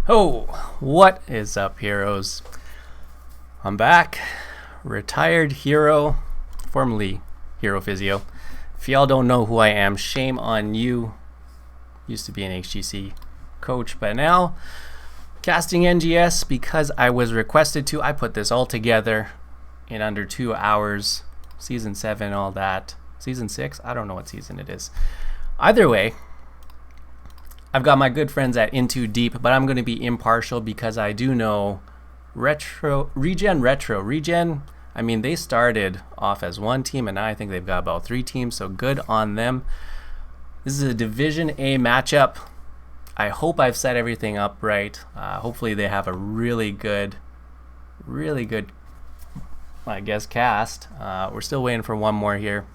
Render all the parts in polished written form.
Oh, what is up, heroes? I'm back. Retired hero, formerly Hero Physio. If y'all don't know who I am, shame on you. Used to be an HGC coach, but now casting NGS because I was requested to. I put this all together in under 2 hours. Season 7, all that. Season 6? I don't know what season it is. Either way, I've got my good friends at Into Deep, but I'm going to be impartial because I do know Regen, I mean, they started off as one team, and now I think they've got about 3 teams, so good on them. This is a Division A matchup. I hope I've set everything up right. Hopefully they have a really good, I guess, cast. We're still waiting for one more here.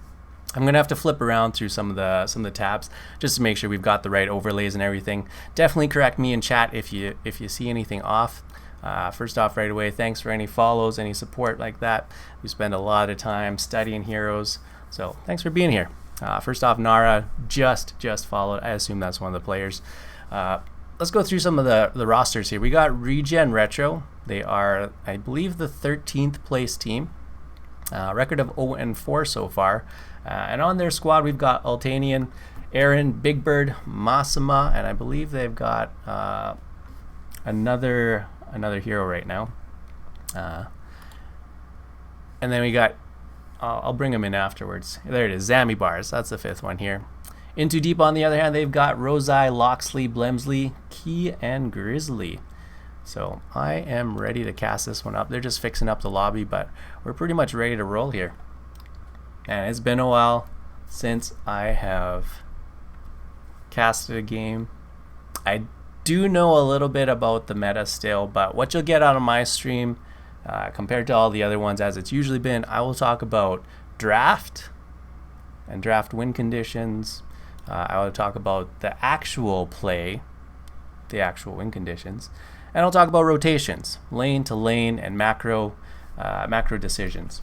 I'm gonna have to flip around through some of the tabs just to make sure we've got the right overlays and everything. Definitely correct me in chat if you see anything off. First off, right away, thanks for any follows, any support like that. We spend a lot of time studying heroes, so thanks for being here. First off, Nara just followed. I assume that's one of the players. Let's go through some of the rosters here. We got Regen Retro. They are, I believe, the 13th place team. Record of 0-4 so far. And on their squad, we've got Altanian, Aaron, Big Bird, Masama, and I believe they've got another hero right now. And then we got, I'll bring them in afterwards. There it is, Zammy Bars. That's the 5th one here. Into Deep, on the other hand, they've got Rosai, Loxley, Blemsley, Key, and Grizzly. So I am ready to cast this one up. They're just fixing up the lobby, but we're pretty much ready to roll here. And it's been a while since I have casted a game. I do know a little bit about the meta still, but what you'll get out of my stream compared to all the other ones as it's usually been, I will talk about draft and draft win conditions. I will talk about the actual play, the actual win conditions, and I'll talk about rotations, lane to lane, and macro decisions.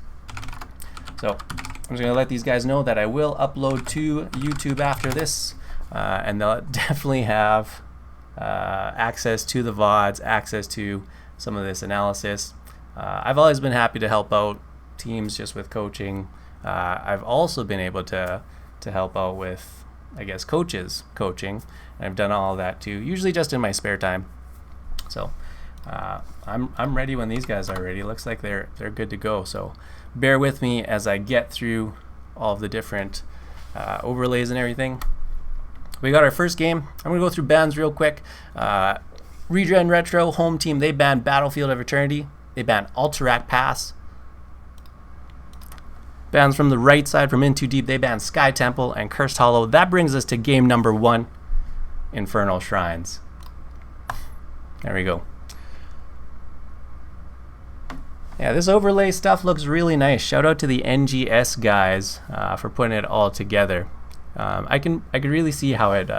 So I'm just going to let these guys know that I will upload to YouTube after this, and they'll definitely have access to the VODs, access to some of this analysis. I've always been happy to help out teams just with coaching. I've also been able to help out with, I guess, coaches coaching, and I've done all of that too, usually just in my spare time. So I'm ready when these guys are ready. It looks like they're good to go. So bear with me as I get through all of the different overlays and everything. We got our first game. I'm gonna go through bans real quick. Regen Retro home team, they banned Battlefield of Eternity. They banned Alterac Pass. Bans from the right side from In Too Deep, they banned Sky Temple and Cursed Hollow. That brings us to game number 1, Infernal Shrines. There we go. Yeah, this overlay stuff looks really nice. Shout out to the NGS guys for putting it all together. I can really see how it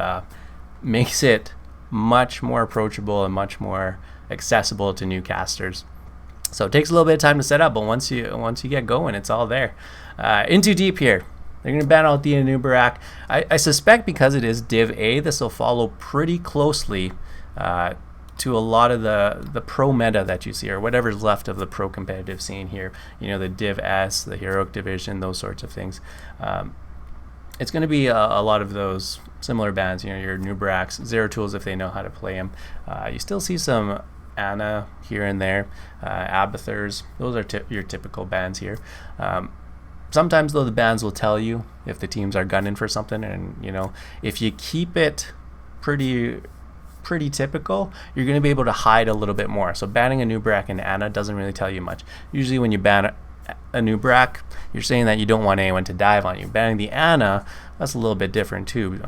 makes it much more approachable and much more accessible to new casters. So it takes a little bit of time to set up, but once you get going, it's all there. Into Deep here. They're going to ban out the Anubarak. I suspect because it is Div A, this will follow pretty closely to a lot of the pro meta that you see, or whatever's left of the pro competitive scene here. You know, the Div S, the Heroic Division, those sorts of things. It's going to be a lot of those similar bans. You know, your Nubaraks, Zero Tools if they know how to play them. You still see some Ana here and there, Abathurs. Those are your typical bans here. Sometimes though the bans will tell you if the teams are gunning for something, and you know, if you keep it pretty typical, you're going to be able to hide a little bit more. So banning a Nubarak and Ana doesn't really tell you much. Usually when you ban a Nubarak, you're saying that you don't want anyone to dive on you. Banning the Ana, that's a little bit different too.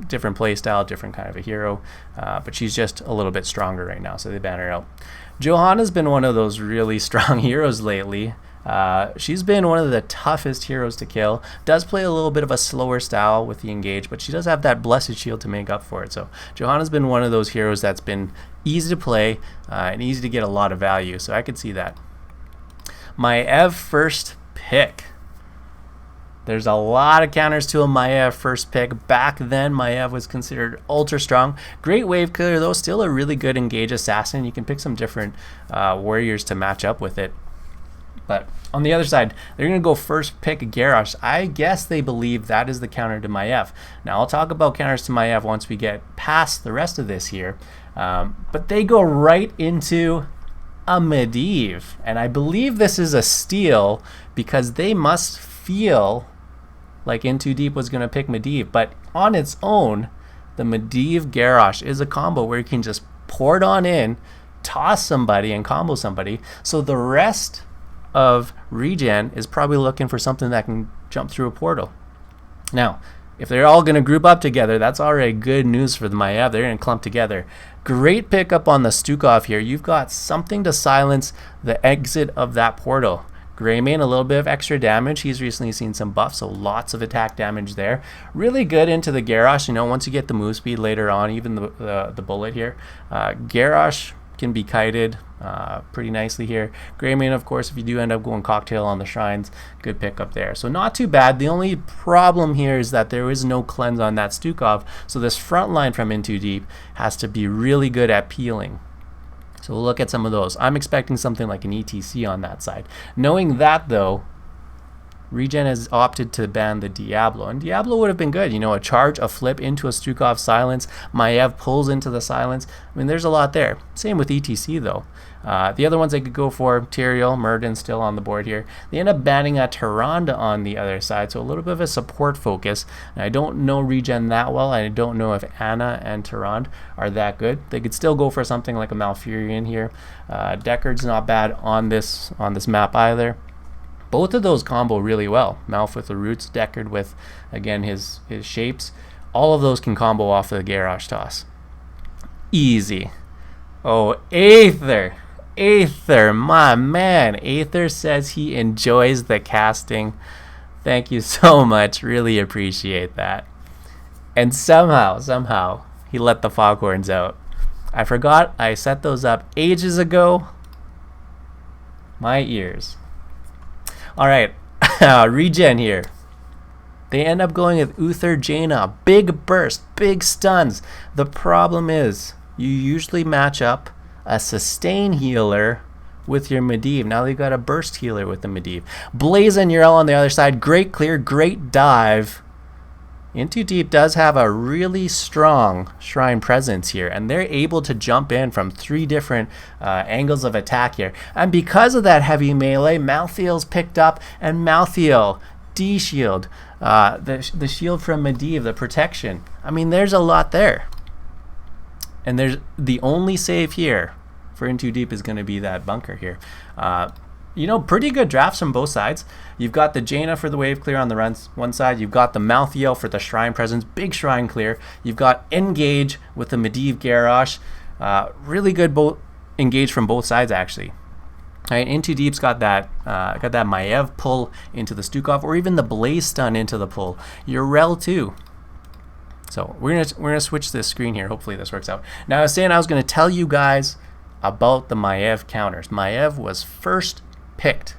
Different play style, different kind of a hero, but she's just a little bit stronger right now, so they ban her out. Johanna's been one of those really strong heroes lately. She's been one of the toughest heroes to kill. Does play a little bit of a slower style with the engage, but she does have that blessed shield to make up for it. So Johanna's been one of those heroes that's been easy to play and easy to get a lot of value, so I could see that. My Ev first pick. There's a lot of counters to a Maiev first pick. Back then, Maiev was considered ultra strong. Great wave killer, though. Still a really good engage assassin. You can pick some different warriors to match up with it. But on the other side, they're going to go first pick Garrosh. I guess they believe that is the counter to Maiev. Now, I'll talk about counters to Maiev once we get past the rest of this here. But they go right into a Medivh. And I believe this is a steal because they must feel like In Too Deep was going to pick Medivh. But on its own, the Medivh Garrosh is a combo where you can just pour it on in, toss somebody, and combo somebody. So the rest of Regen is probably looking for something that can jump through a portal. Now, if they're all going to group up together, that's already good news for the Maiev. They're going to clump together. Great pickup on the Stukov here. You've got something to silence the exit of that portal. Greymane, a little bit of extra damage. He's recently seen some buffs, so lots of attack damage there. Really good into the Garrosh. You know, once you get the move speed later on, even the bullet here, Garrosh can be kited pretty nicely here. Greymane, of course, if you do end up going cocktail on the shrines, good pickup there. So not too bad. The only problem here is that there is no cleanse on that Stukov, so this front line from In Too Deep has to be really good at peeling. So we'll look at some of those. I'm expecting something like an ETC on that side. Knowing that, though, Regen has opted to ban the Diablo, and Diablo would have been good. You know, a charge, a flip into a Stukov silence. Maiev pulls into the silence. I mean, there's a lot there. Same with ETC, though. The other ones they could go for, Tyrael, Murden still on the board here. They end up banning a Tyrande on the other side, so a little bit of a support focus. And I don't know Regen that well. I don't know if Anna and Tyrande are that good. They could still go for something like a Malfurion here. Deckard's not bad on this map either. Both of those combo really well. Malf with the roots, Deckard with, again, his shapes. All of those can combo off the Garrosh toss. Easy. Oh, Aether. Aether, my man. Aether says he enjoys the casting. Thank you so much. Really appreciate that. And somehow, he let the foghorns out. I forgot I set those up ages ago. My ears. All right, Regen here. They end up going with Uther Jaina. Big burst, big stuns. The problem is you usually match up a sustain healer with your Medivh. Now they've got a burst healer with the Medivh. Blazing Yrel on the other side. Great clear, great dive. In Too Deep does have a really strong shrine presence here, and they're able to jump in from 3 different angles of attack here. And because of that heavy melee, Malthael's picked up, and Malthael, D-shield, the shield from Medivh, the protection. I mean, there's a lot there. And there's the only save here for In Too Deep is going to be that bunker here. You know, pretty good drafts from both sides. You've got the Jaina for the wave clear on the one side. You've got the Malthael for the shrine presence, big shrine clear. You've got Engage with the Medivh Garrosh. Really good engage from both sides, actually. All right, In Too Deep's got that Maiev pull into the Stukov, or even the Blaze stun into the pull. Yrel too. So we're gonna switch this screen here. Hopefully this works out. Now I was saying I was gonna tell you guys about the Maiev counters. Maiev was first picked.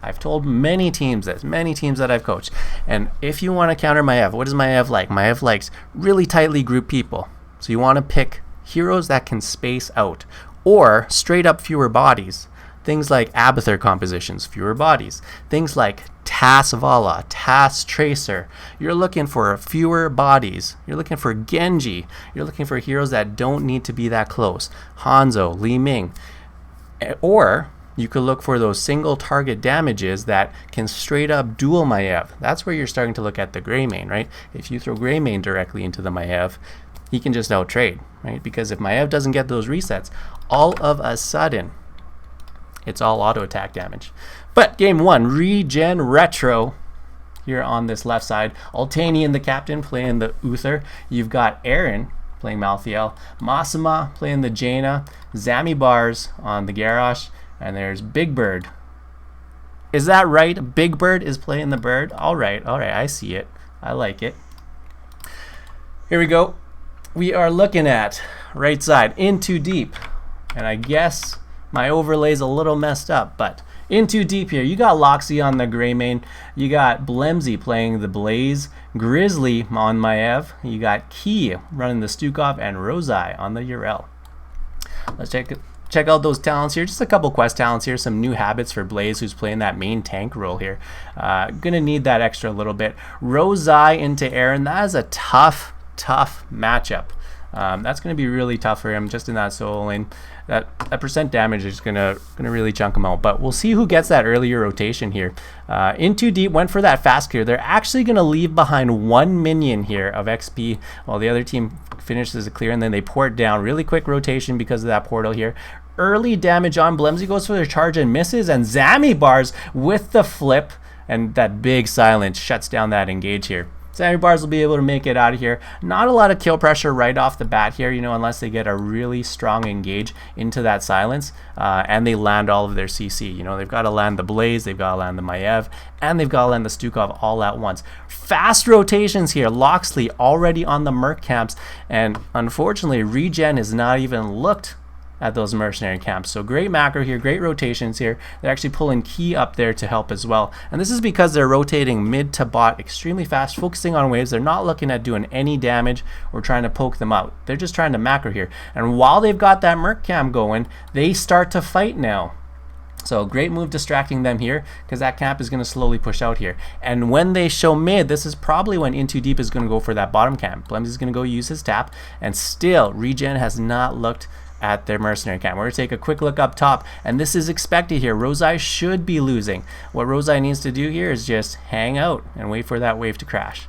I've told many teams this, many teams that I've coached. And if you want to counter Maiev, what does Maiev like? Maiev likes really tightly grouped people. So you want to pick heroes that can space out, or straight up fewer bodies. Things like Abathur compositions, fewer bodies. Things like Tas Vala, Tas Tracer. You're looking for fewer bodies. You're looking for Genji. You're looking for heroes that don't need to be that close. Hanzo, Li Ming. Or you could look for those single target damages that can straight up duel Maiev. That's where you're starting to look at the Greymane, right? If you throw Greymane directly into the Maiev, he can just out-trade, right? Because if Maiev doesn't get those resets, all of a sudden, it's all auto attack damage. But game 1, Regen Retro here on this left side. Altanian, the captain, playing the Uther. You've got Aaron playing Malthael. Masuma playing the Jaina. Zami Bars on the Garrosh. And there's Big Bird. Is that right? Big Bird is playing the bird? All right, I see it. I like it. Here we go. We are looking at right side, In Too Deep. And I guess my overlay's a little messed up, but In too deep here, you got Loxley on the Grey Mane, you got Blemsy playing the Blaze, Grizzly on Maev, you got Key running the Stukov, and Rosai on the Urel. Let's check out those talents here. Just a couple quest talents here. Some new habits for Blaze, who's playing that main tank role here. Gonna need that extra little bit. Rosai into Aaron. That is a tough matchup. That's going to be really tough for him just in that solo lane. That percent damage is gonna really chunk him out. But we'll see who gets that earlier rotation here. In too deep, went for that fast clear. They're actually going to leave behind 1 minion here of XP while the other team finishes a clear, and then they port down. Really quick rotation because of that portal here. Early damage on Blemsy, goes for the charge and misses, and Zammy Bars with the flip, and that big silence shuts down that engage here. Zammy Bars will be able to make it out of here. Not a lot of kill pressure right off the bat here, unless they get a really strong engage into that silence and they land all of their CC. They've got to land the Blaze, they've got to land the Maev, and they've got to land the Stukov all at once. Fast rotations here. Loxley already on the Merc camps, and unfortunately, Regen has not even looked at those mercenary camps. So great macro here, great rotations here. They're actually pulling Key up there to help as well. And this is because they're rotating mid to bot extremely fast, focusing on waves. They're not looking at doing any damage or trying to poke them out. They're just trying to macro here. And while they've got that Merc cam going, they start to fight now. So great move distracting them here, because that camp is going to slowly push out here. And when they show mid, this is probably when In Too Deep is going to go for that bottom camp. Blemsy is going to go use his tap, and still Regen has not looked at their mercenary camp. We're going to take a quick look up top, and this is expected here. Rosai should be losing. What Rosai needs to do here is just hang out and wait for that wave to crash.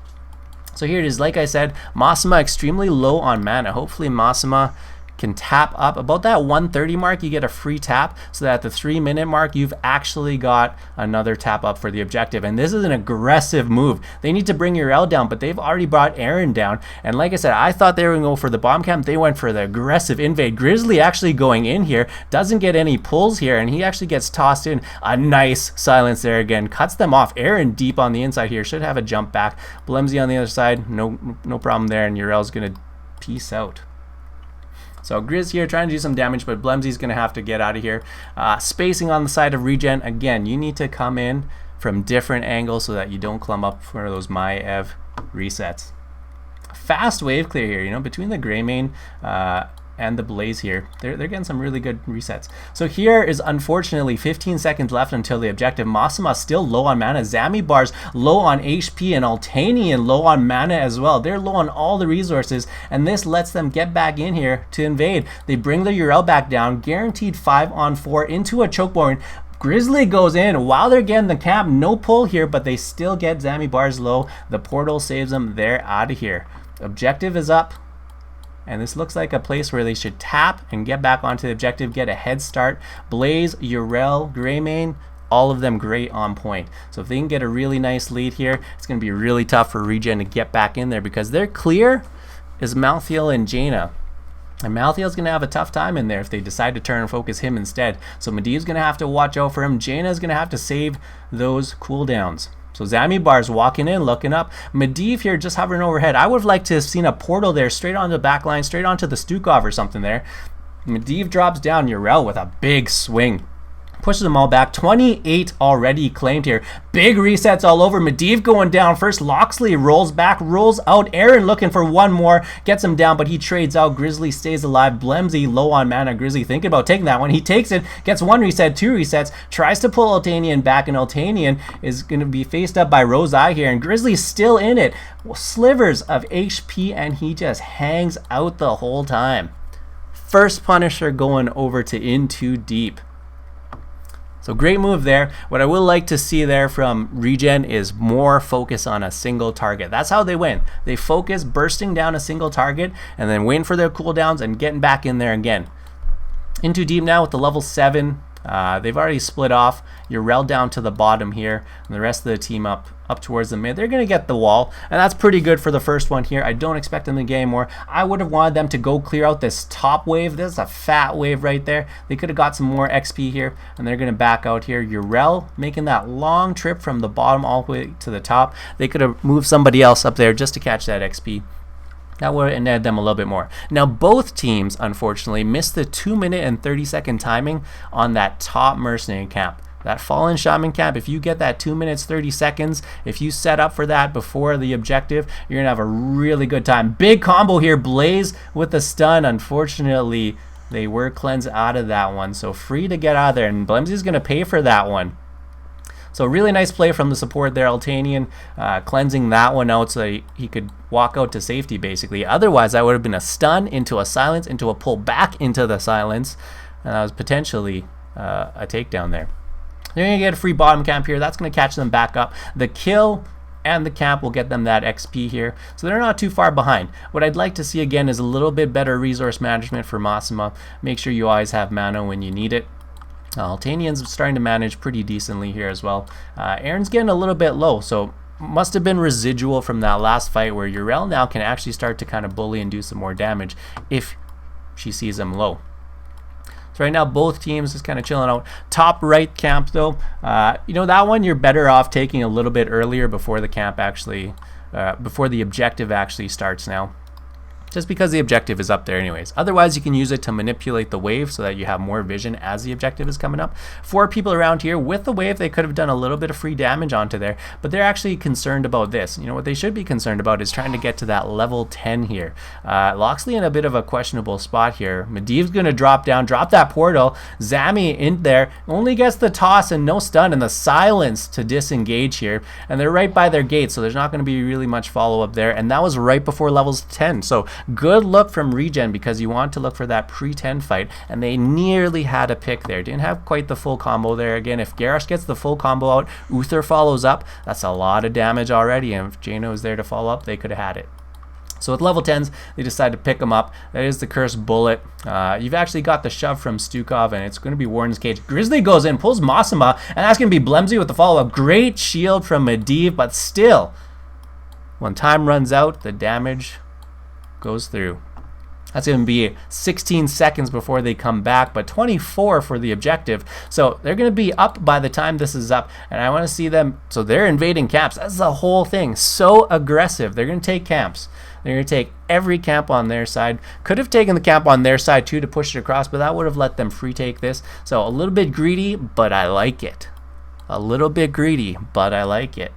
So here it is. Like I said, Masuma extremely low on mana. Hopefully Masuma can tap up about that 130 mark. You get a free tap, so that at the 3-minute mark you've actually got another tap up for the objective. And this is an aggressive move. They need to bring Urel down, but they've already brought Aaron down. And like I said, I thought they were gonna go for the bomb camp. They went for the aggressive invade. Grizzly actually going in here, doesn't get any pulls here, and he actually gets tossed in. A nice silence there again, cuts them off. Aaron deep on the inside here, should have a jump back. Blemsy on the other side, no problem there, and Urel's gonna peace out. So Grizz here trying to do some damage, but Blemsy's going to have to get out of here. Spacing on the side of Regen. Again, you need to come in from different angles so that you don't clump up for those Maev resets. Fast wave clear here, between the Grey Mane and the Blaze here. They're getting some really good resets. So here is unfortunately 15 seconds left until the objective. Masuma still low on mana. Zammy Bars low on HP, and Altanian low on mana as well. They're low on all the resources, and this lets them get back in here to invade. They bring the Urel back down, guaranteed 5-on-4 into a chokeborn. Grizzly goes in while they're getting the camp. No pull here, but they still get Zammy Bars low. The portal saves them. They're out of here. Objective is up. And this looks like a place where they should tap and get back onto the objective, get a head start. Blaze, Urel, Grey Mane, all of them great on point. So if they can get a really nice lead here, it's going to be really tough for Regen to get back in there, because their clear is Malthael and Jaina. And Malthael's going to have a tough time in there if they decide to turn and focus him instead. So Medivh's going to have to watch out for him. Jaina's going to have to save those cooldowns. So Zammy Bars walking in, looking up. Medivh here just hovering overhead. I would have liked to have seen a portal there, straight onto the back line, straight onto the Stukov or something there. Medivh drops down. Urel with a big swing. Pushes them all back. 28 already claimed here. Big resets all over. Medivh going down first. Loxley rolls back, rolls out. Aaron looking for one more. Gets him down, but he trades out. Grizzly stays alive. Blemsy low on mana. Grizzly thinking about taking that one. He takes it. Gets one reset, 2 resets. Tries to pull Altanian back, and Altanian is going to be faced up by Rosai here. And Grizzly's still in it. Slivers of HP, and he just hangs out the whole time. First Punisher going over to In Too Deep. So great move there. What I would like to see there from Regen is more focus on a single target. That's how they win. They focus bursting down a single target and then waiting for their cooldowns and getting back in there again. In Too Deep now with the level 7. They've already split off. Urel down to the bottom here, and the rest of the team up towards the mid. They're going to get the wall, and that's pretty good for the first one here. I don't expect them to get more. I would have wanted them to go clear out this top wave. This is a fat wave right there. They could have got some more XP here, and they're going to back out here. Urel making that long trip from the bottom all the way to the top. They could have moved somebody else up there just to catch that XP. That would have netted them a little bit more. Now, both teams, unfortunately, missed the 2-minute and 30-second timing on that top mercenary camp. that fallen shaman camp, if you get that 2 minutes 30 seconds, if you set up for that before the objective, you're gonna have a really good time. Big combo here, Blaze with the stun. Unfortunately, they were cleansed out of that one, so free to get out of there, and Blemsy's gonna pay for that one. So really nice play from the support there, Altanian, cleansing that one out so that he could walk out to safety basically. Otherwise, that would have been a stun into a silence, into a pull back into the silence, and that was potentially a takedown there. They're going to get a free bottom camp here. That's going to catch them back up. The kill and the camp will get them that XP here, so they're not too far behind. What I'd like to see again is a little bit better resource management for Massima. Make sure you always have mana when you need it. Altanian's starting to manage pretty decently here as well. Aaron's getting a little bit low, so must have been residual from that last fight where Urel now can actually start to kind of bully and do some more damage if she sees him low. So right now both teams just kind of chilling out. Top right camp though, you know, that one you're better off taking a little bit earlier before the camp actually, before the objective actually starts now. Just because the objective is up there anyways. Otherwise, you can use it to manipulate the wave so that you have more vision as the objective is coming up. 4 people around here with the wave, they could have done a little bit of free damage onto there, but they're actually concerned about this. You know, what they should be concerned about is trying to get to that level 10 here. Loxley in a bit of a questionable spot here. Medivh's going to drop down, drop that portal. Zami in there, only gets the toss and no stun and the silence to disengage here. And they're right by their gate, so there's not going to be really much follow-up there. And that was right before levels 10, so good look from Regen because you want to look for that pre-10 fight, and they nearly had a pick there. Didn't have quite the full combo there. Again, if Garrosh gets the full combo out, Uther follows up, that's a lot of damage already, and if Jano was there to follow up, they could have had it. So with level 10s, they decide to pick him up. That is the Cursed Bullet. You've actually got the shove from Stukov, and it's going to be Warden's Cage. Grizzly goes in, pulls Massima, and that's going to be Blemsy with the follow-up. Great shield from Medivh, but still, when time runs out, the damage goes through. That's going to be 16 seconds before they come back, but 24 for the objective. So they're going to be up by the time this is up, and I want to see them. So they're invading camps. That's the whole thing. So aggressive. They're going to take camps. They're going to take every camp on their side. Could have taken the camp on their side too to push it across, but that would have let them free take this. So a little bit greedy, but I like it. A little bit greedy, but I like it.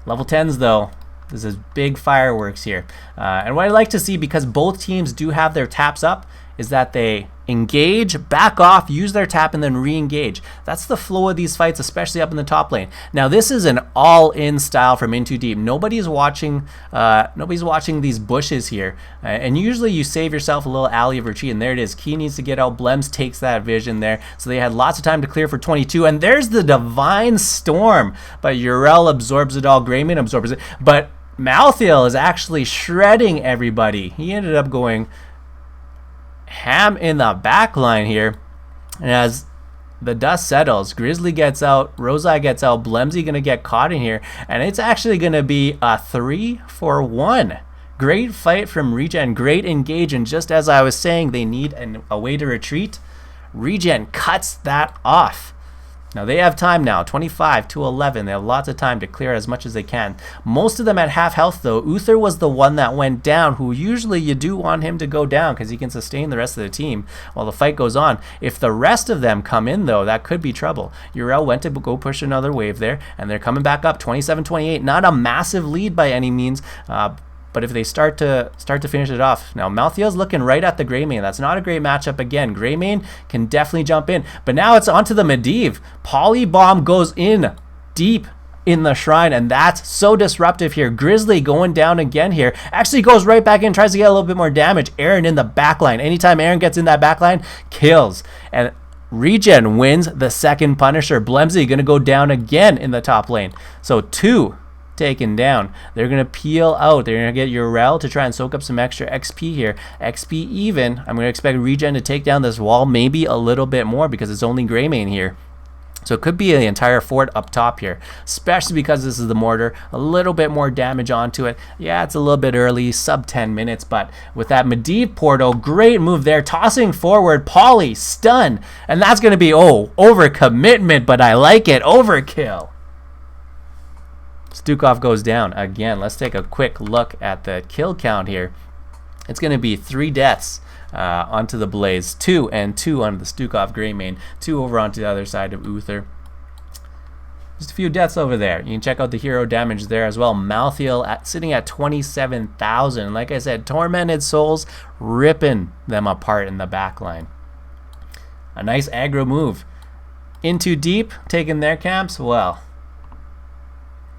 Level 10s though. This is big fireworks here. And what I like to see, because both teams do have their taps up, is that they engage, back off, use their tap, and then re-engage. That's the flow of these fights, especially up in the top lane. Now, this is an all-in style from Into Deep. Nobody's watching these bushes here. And usually you save yourself a little alley of retreat, and there it is. Key needs to get out. Blems takes that vision there. So they had lots of time to clear for 22. And there's the Divine Storm. But Urel absorbs it all. Greymane absorbs it. But Malthael is actually shredding everybody. He ended up going ham in the back line here. And as the dust settles, Grizzly gets out, Rosai gets out, Blemsy going to get caught in here. And it's actually going to be a 3-for-1. Great fight from Regen, great engage. And just as I was saying, they need a way to retreat. Regen cuts that off. Now they have time now, 25 to 11. They have lots of time to clear as much as they can. Most of them at half health though. Uther was the one that went down, who usually you do want him to go down because he can sustain the rest of the team while the fight goes on. If the rest of them come in though, that could be trouble. Urel went to go push another wave there, and they're coming back up, 27-28. Not a massive lead by any means, but if they start to finish it off. Now, Malthael's looking right at the Greymane. That's not a great matchup again. Greymane can definitely jump in. But now it's onto the Medivh. Polybomb goes in deep in the shrine, and that's so disruptive here. Grizzly going down again here. Actually goes right back in, tries to get a little bit more damage. Aaron in the backline. Anytime Aaron gets in that backline, kills. And Regen wins the second Punisher. Blemsy going to go down again in the top lane. So 2 taken down. They're going to peel out. They're going to get Urel to try and soak up some extra XP here. XP even. I'm going to expect Regen to take down this wall maybe a little bit more because it's only Greymane here. So it could be the entire fort up top here, especially because this is the mortar. A little bit more damage onto it. Yeah, it's a little bit early, sub 10 minutes, but with that Medivh portal, great move there. Tossing forward, Poly, stun. And that's going to be, overcommitment, but I like it. Overkill. Stukov goes down again. Let's take a quick look at the kill count here. It's going to be 3 deaths onto the Blaze, 2 and 2 onto the Stukov Greymane, 2 over onto the other side of Uther. Just a few deaths over there. You can check out the hero damage there as well. Malthael sitting at 27,000. Like I said, Tormented Souls ripping them apart in the back line. A nice aggro move. Into deep, taking their camps. Well,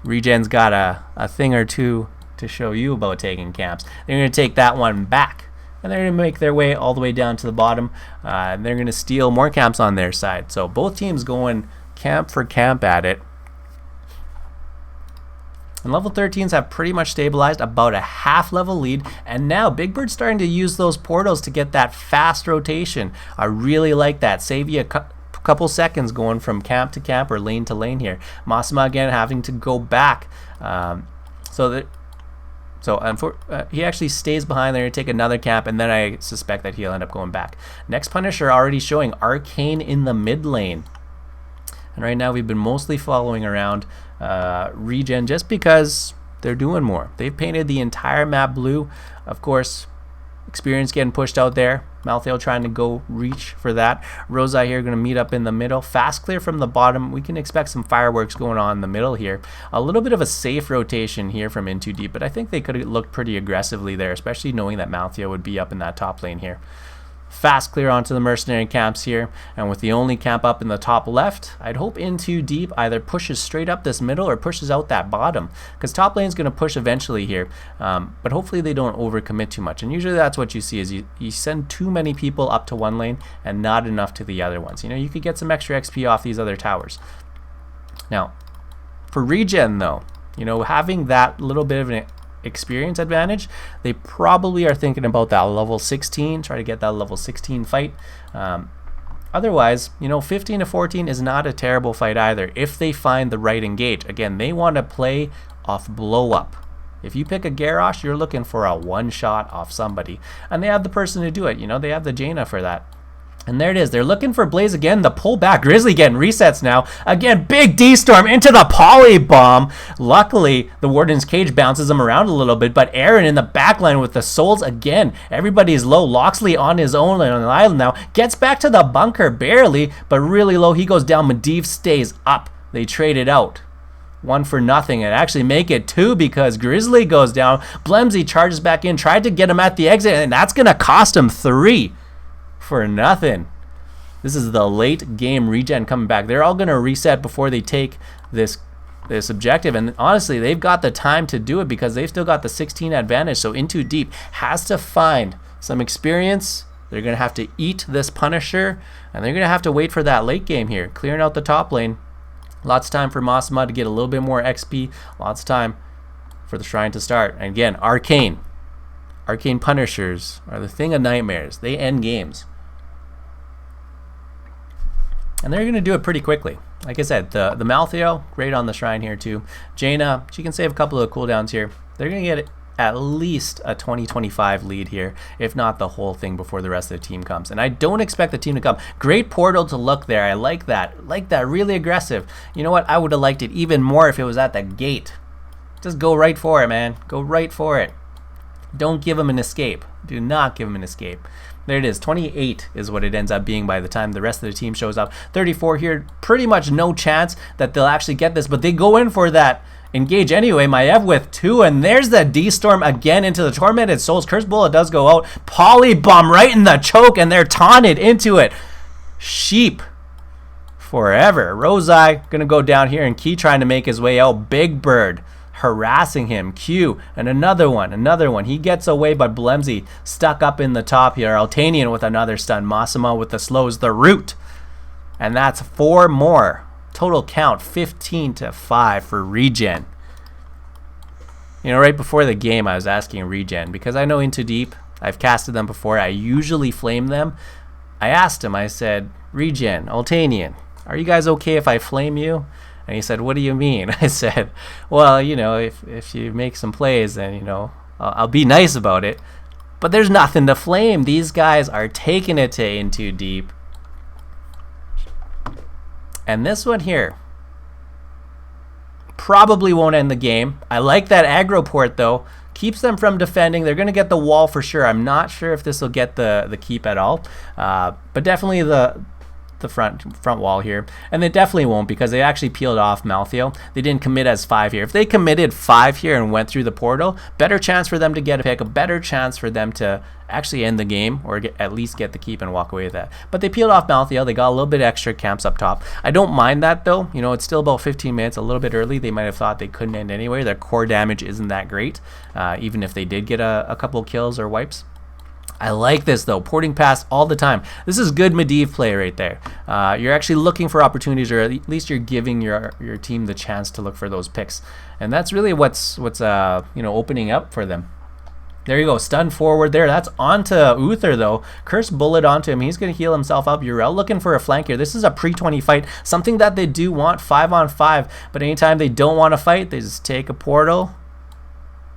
Regen's got a thing or two to show you about taking camps. They're going to take that one back, and they're going to make their way all the way down to the bottom. And they're going to steal more camps on their side. So both teams going camp for camp at it. And level 13s have pretty much stabilized, about a half level lead. And now Big Bird's starting to use those portals to get that fast rotation. I really like that. Save you a couple seconds going from camp to camp or lane to lane here. Masuma again having to go back. He actually stays behind there to take another camp, and then I suspect that he'll end up going back. Next Punisher already showing Arcane in the mid lane. And right now we've been mostly following around Regen just because they're doing more. They've painted the entire map blue. Of course, Experience getting pushed out there. Malthael trying to go reach for that. Rosai here going to meet up in the middle. Fast clear from the bottom. We can expect some fireworks going on in the middle here. A little bit of a safe rotation here from Into Deep, but I think they could have looked pretty aggressively there, especially knowing that Malthael would be up in that top lane here. Fast clear onto the mercenary camps here, and with the only camp up in the top left, I'd hope Into Deep either pushes straight up this middle or pushes out that bottom, because top lane's going to push eventually here, but hopefully they don't overcommit too much. And usually that's what you see, is you send too many people up to one lane and not enough to the other ones. You know, you could get some extra XP off these other towers. Now for Regen though, you know, having that little bit of an experience advantage, they probably are thinking about that level 16, try to get that level 16 fight. Otherwise, you know, 15 to 14 is not a terrible fight either if they find the right engage. Again, they want to play off blow up. If you pick a Garrosh, you're looking for a one shot off somebody, and they have the person to do it. You know, they have the Jaina for that. And there it is. They're looking for Blaze again. The pullback. Grizzly getting resets now. Again, big D-Storm into the poly bomb. Luckily, the Warden's Cage bounces him around a little bit, but Aaron in the backline with the souls again. Everybody's low. Loxley on his own on the island now. Gets back to the bunker barely, but really low. He goes down. Medivh stays up. They trade it out. 1 for nothing, and actually make it 2 because Grizzly goes down. Blemsy charges back in, tried to get him at the exit, and that's going to cost him 3. For nothing. This is the late game Regen coming back. They're all going to reset before they take this objective, and honestly they've got the time to do it because they've still got the 16 advantage. So Into Deep has to find some experience. They're going to have to eat this Punisher, and they're going to have to wait for that late game here, clearing out the top lane. Lots of time for Masuma to get a little bit more XP. Lots of time for the Shrine to start. And again, Arcane Punishers are the thing of nightmares. They end games. And they're going to do it pretty quickly. Like I said, the Malthael, great on the Shrine here too. Jaina, she can save a couple of cooldowns here. They're going to get at least a 20-25 lead here, if not the whole thing before the rest of the team comes. And I don't expect the team to come. Great portal to look there. I like that. Really aggressive. You know what? I would have liked it even more if it was at the gate. Just go right for it, man. Go right for it. Don't give him an escape. Do not give him an escape. There it is. 28 is what it ends up being by the time the rest of the team shows up. 34 here. Pretty much no chance that they'll actually get this, but they go in for that engage anyway. Maiev with 2, and there's the D-Storm again into the Tormented Souls. Curse Bullet does go out. Poly Bomb right in the choke, and they're taunted into it. Sheep forever. Rosai going to go down here, and Key trying to make his way out. Big Bird harassing him. Q, and another one. He gets away, but Blemsy stuck up in the top here. Altanian with another stun. Masuma with the slows. The root. And that's 4 more. Total count 15-5 for Regen. You know, right before the game I was asking Regen, because I know Into Deep, I've casted them before, I usually flame them. I asked him, I said, Regen, Altanian, are you guys okay if I flame you? And he said, what do you mean? I said, well, you know, if you make some plays, then, you know, I'll be nice about it. But there's nothing to flame. These guys are taking it to Into Deep. And this one here probably won't end the game. I like that aggro port, though. keeps them from defending. They're going to get the wall for sure. I'm not sure if this will get the keep at all, but definitely the front wall here, and they definitely won't because they actually peeled off Maltheo. They didn't commit as 5 here. If they committed 5 here and went through the portal, better chance for them to get a pick, a better chance for them to actually end the game or at least get the keep and walk away with that. But they peeled off Maltheo. They got a little bit extra camps up top. I don't mind that though. You know, it's still about 15 minutes, a little bit early. They might have thought they couldn't end anyway. Their core damage isn't that great, even if they did get a couple kills or wipes. I like this though, porting past all the time. This is good Medivh play right there. You're actually looking for opportunities, or at least you're giving your team the chance to look for those picks, and that's really what's opening up for them. There you go, stun forward there. That's onto Uther though. Curse bullet onto him. He's going to heal himself up. You're out looking for a flank here. This is a pre-20 fight, something that they do want 5-on-5, but anytime they don't want to fight, they just take a portal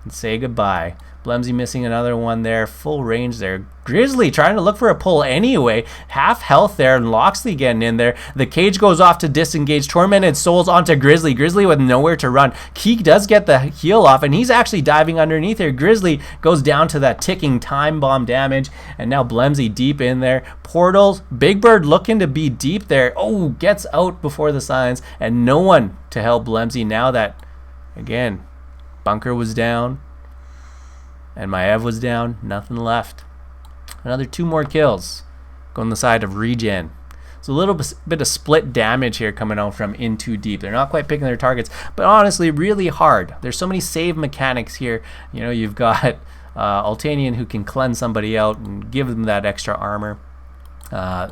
and say goodbye. Blemsy missing another one there, full range there. Grizzly trying to look for a pull anyway, half health there, and Locksley getting in there. The cage goes off to disengage. Tormented Souls onto Grizzly. Grizzly with nowhere to run. Keek does get the heal off, and he's actually diving underneath here. Grizzly goes down to that ticking time bomb damage, and now Blemsy deep in there. Portals, Big Bird looking to be deep there. Oh, gets out before the signs, and no one to help Blemsy now that, again, Bunker was down. And Maev was down, nothing left. Another 2 more kills. Go on the side of Regen. So a little bit of split damage here coming out from in too deep. They're not quite picking their targets, but honestly, really hard. There's so many save mechanics here. You know, you've got Altanian who can cleanse somebody out and give them that extra armor.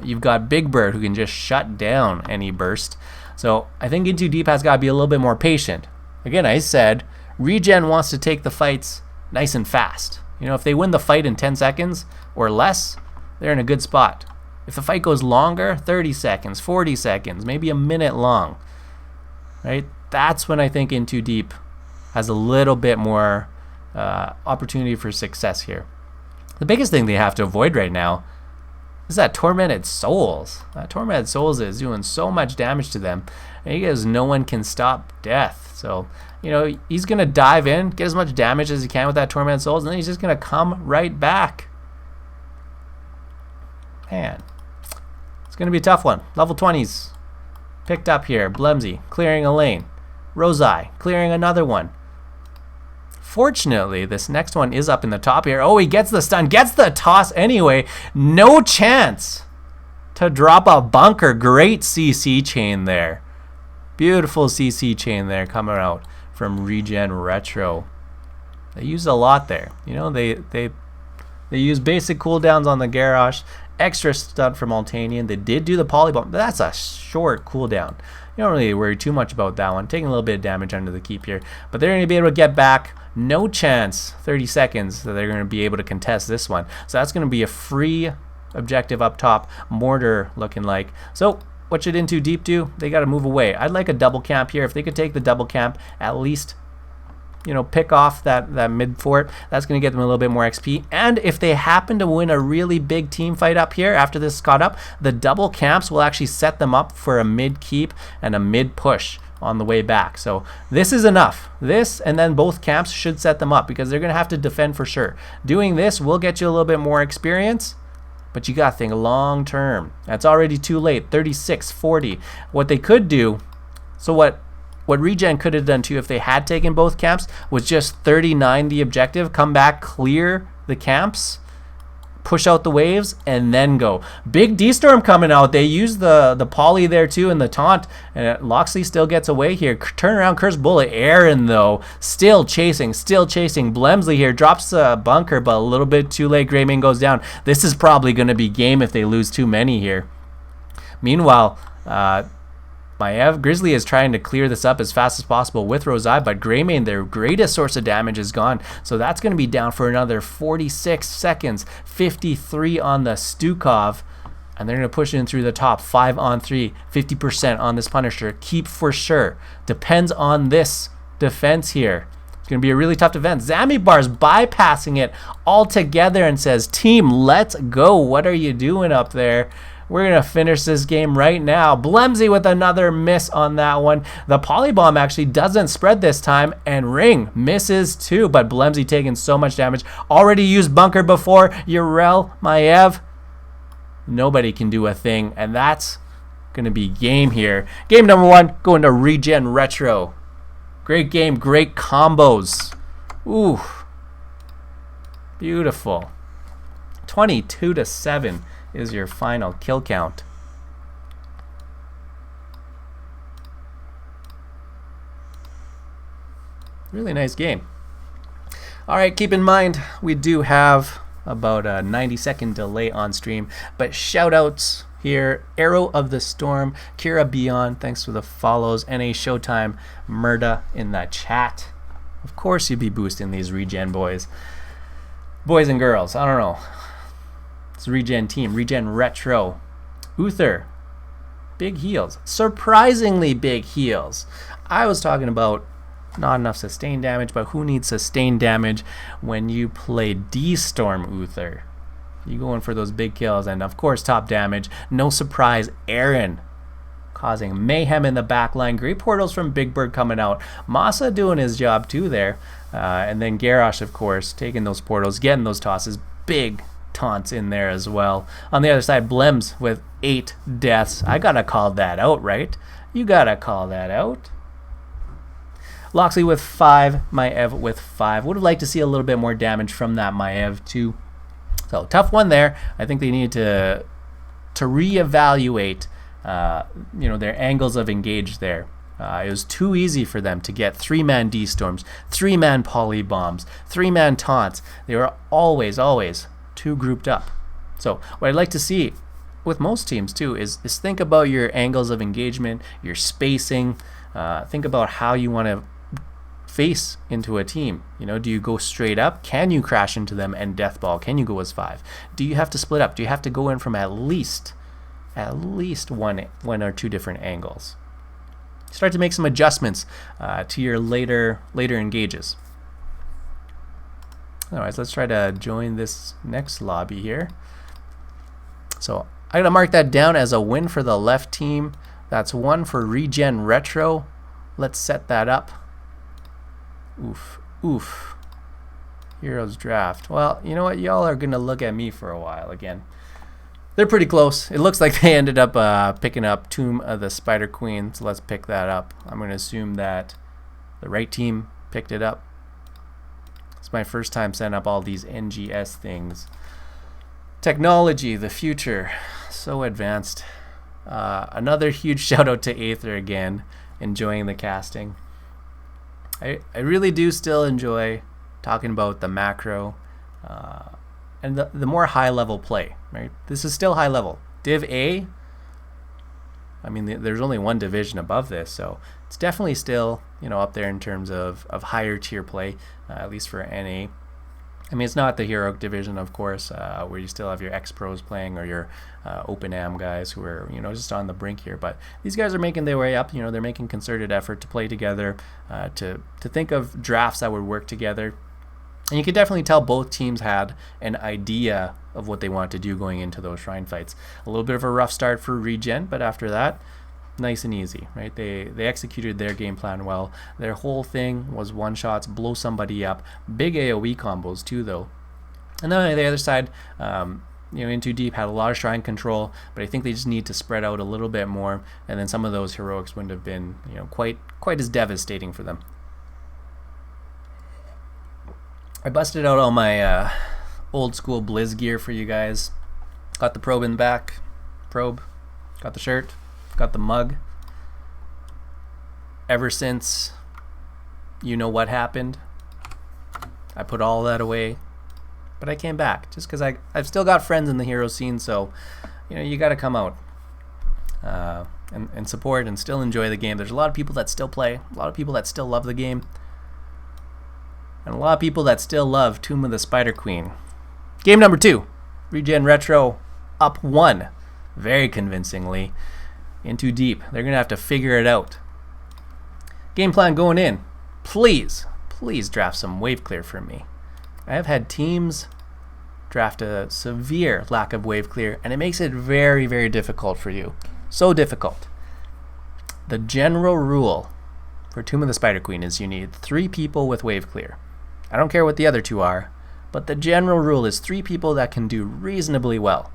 You've got Big Bird who can just shut down any burst. So I think in too deep has got to be a little bit more patient. Again, I said Regen wants to take the fights nice and fast. You know, if they win the fight in 10 seconds or less, they're in a good spot. If the fight goes longer, 30 seconds, 40 seconds, maybe a minute long, right? That's when I think In Too Deep has a little bit more opportunity for success here. The biggest thing they have to avoid right now is that Tormented Souls. Tormented Souls is doing so much damage to them, and he goes, no one can stop death. So, you know, he's going to dive in, get as much damage as he can with that Tormented Souls, and then he's just going to come right back. Man, it's going to be a tough one. Level 20s picked up here. Blemsy clearing a lane. Rosai clearing another one. Fortunately, this next one is up in the top here. Oh, he gets the stun, gets the toss anyway. No chance to drop a Bunker. Great CC chain there. Beautiful CC chain there coming out from Regen Retro. They use a lot there. You know, they use basic cooldowns on the Garrosh, extra stun from Altanian. They did do the polybomb, but that's a short cooldown. You don't really worry too much about that one. Taking a little bit of damage under the keep here, but they're going to be able to get back. No chance, 30 seconds, that they're going to be able to contest this one. So that's going to be a free objective up top. Mortar looking like. So what should In Too Deep do? They got to move away. I'd like a double camp here. If they could take the double camp, at least, you know, pick off that mid fort, that's going to get them a little bit more XP. And if they happen to win a really big team fight up here after this is caught up, the double camps will actually set them up for a mid keep and a mid push on the way back. So this is enough. This and then both camps should set them up because they're going to have to defend for sure. Doing this will get you a little bit more experience, but you got to think long term. That's already too late. 36, 40. What they could do, so what Regen could have done too if they had taken both camps was just 39 the objective, come back, clear the camps, push out the waves, and then go. Big D-Storm coming out. They use the poly there too and the taunt, and Locksley still gets away here. Turn around, Curse Bullet. Aaron though, still chasing. Blemsley here drops the Bunker, but a little bit too late. Greymane goes down. This is probably going to be game if they lose too many here. Meanwhile, Maev Grizzly is trying to clear this up as fast as possible with Rosai, but Greymane, their greatest source of damage, is gone. So that's going to be down for another 46 seconds. 53 on the Stukov. And they're going to push in through the top. 5-on-3. 50% on this Punisher. Keep for sure. Depends on this defense here. It's going to be a really tough defense. Zamibar's bypassing it altogether and says, team, let's go. What are you doing up there? We're going to finish this game right now. Blemsy with another miss on that one. The polybomb actually doesn't spread this time, and Ring misses too, but Blemsy taking so much damage. Already used bunker before. Urel, Maev. Nobody can do a thing, and that's going to be game here. Game number 1, going to Regen Retro. Great game, great combos. Ooh. Beautiful. 22-7 is your final kill count. Really nice game. All right, keep in mind we do have about a 90-second delay on stream, but shout outs here: Arrow of the Storm, Kira Beyond, thanks for the follows, NA Showtime, Murda in the chat. Of course you'd be boosting these Regen boys and girls. I don't know. It's Regen team, Regen Retro. Uther, big heals, surprisingly big heals. I was talking about not enough sustained damage, but who needs sustained damage when you play D-Storm Uther? You go in for those big kills, and of course top damage. No surprise, Aaron causing mayhem in the back line. Great portals from Big Bird coming out. Masa doing his job too there. And then Garrosh, of course, taking those portals, getting those tosses. Big taunts in there as well. On the other side, Blems with 8 deaths. I gotta call that out, right? You gotta call that out. Loxley with 5, Maev with 5. Would have liked to see a little bit more damage from that Maev too. So tough one there. I think they need to reevaluate their angles of engage there. It was too easy for them to get 3-man D-Storms, 3-man Polybombs, 3-man taunts. They were always too grouped up. So what I'd like to see with most teams too is think about your angles of engagement, your spacing. Think about how you want to face into a team. Do you go straight up? Can you crash into them and deathball? Can you go as 5? Do you have to split up? Do you have to go in from at least one or two different angles? Start to make some adjustments to your later engages. Alright, let's try to join this next lobby here. So I'm gonna mark that down as a win for the left team. That's 1 for Regen Retro. Let's set that up. Oof. Heroes draft. Well, you know what? Y'all are gonna look at me for a while again. They're pretty close. It looks like they ended up picking up Tomb of the Spider Queen, so let's pick that up. I'm going to assume that the right team picked it up. It's my first time setting up all these NGS things. Technology, the future, so advanced. Another huge shout out to Aether again, enjoying the casting. I really do still enjoy talking about the macro and the more high level play, right? This is still high level. Div A, I mean, there's only one division above this, so it's definitely still, up there in terms of higher tier play, at least for NA. I mean, it's not the heroic division, of course, where you still have your ex-pros playing or your open am guys who are, just on the brink here. But these guys are making their way up. They're making concerted effort to play together, to think of drafts that would work together. And you could definitely tell both teams had an idea of what they want to do going into those shrine fights. A little bit of a rough start for Regen, but after that, nice and easy, right? They executed their game plan well. Their whole thing was one-shots, blow somebody up. Big AoE combos too, though. And then on the other side, In Too Deep had a lot of shrine control, but I think they just need to spread out a little bit more, and then some of those heroics wouldn't have been, quite as devastating for them. I busted out all my old school Blizz gear for you guys. Got the probe in the back, got the shirt, got the mug. Ever since what happened, I put all that away, but I came back just because I've still got friends in the hero scene, so you got to come out and support and still enjoy the game. There's a lot of people that still play, a lot of people that still love the game, and a lot of people that still love Tomb of the Spider Queen. Game number 2, Regen Retro up 1, very convincingly. In Too Deep, they're gonna have to figure it out. Game plan going in. Please draft some wave clear for me. I have had teams draft a severe lack of wave clear, and it makes it very, very difficult for you. So difficult. The general rule for Tomb of the Spider Queen is you need 3 people with wave clear. I don't care what the other 2 are, but the general rule is 3 people that can do reasonably well.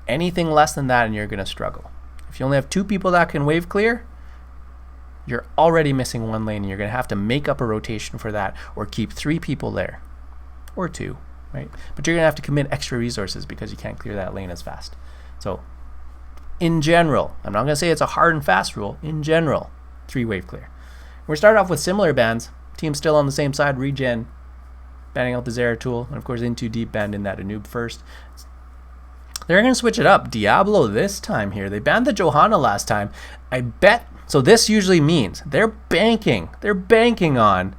Anything less than that and you're going to struggle. If you only have 2 people that can wave clear, you're already missing 1 lane and you're going to have to make up a rotation for that or keep 3 people there. Or 2, right? But you're going to have to commit extra resources because you can't clear that lane as fast. So, in general, I'm not going to say it's a hard and fast rule. In general, 3 wave clear. We're starting off with similar bans. Team still on the same side. Regen, banning out the Zera tool. And of course, Into Deep banned in that Anub first. They're going to switch it up. Diablo this time here. They banned the Johanna last time. I bet. So this usually means they're banking. They're banking on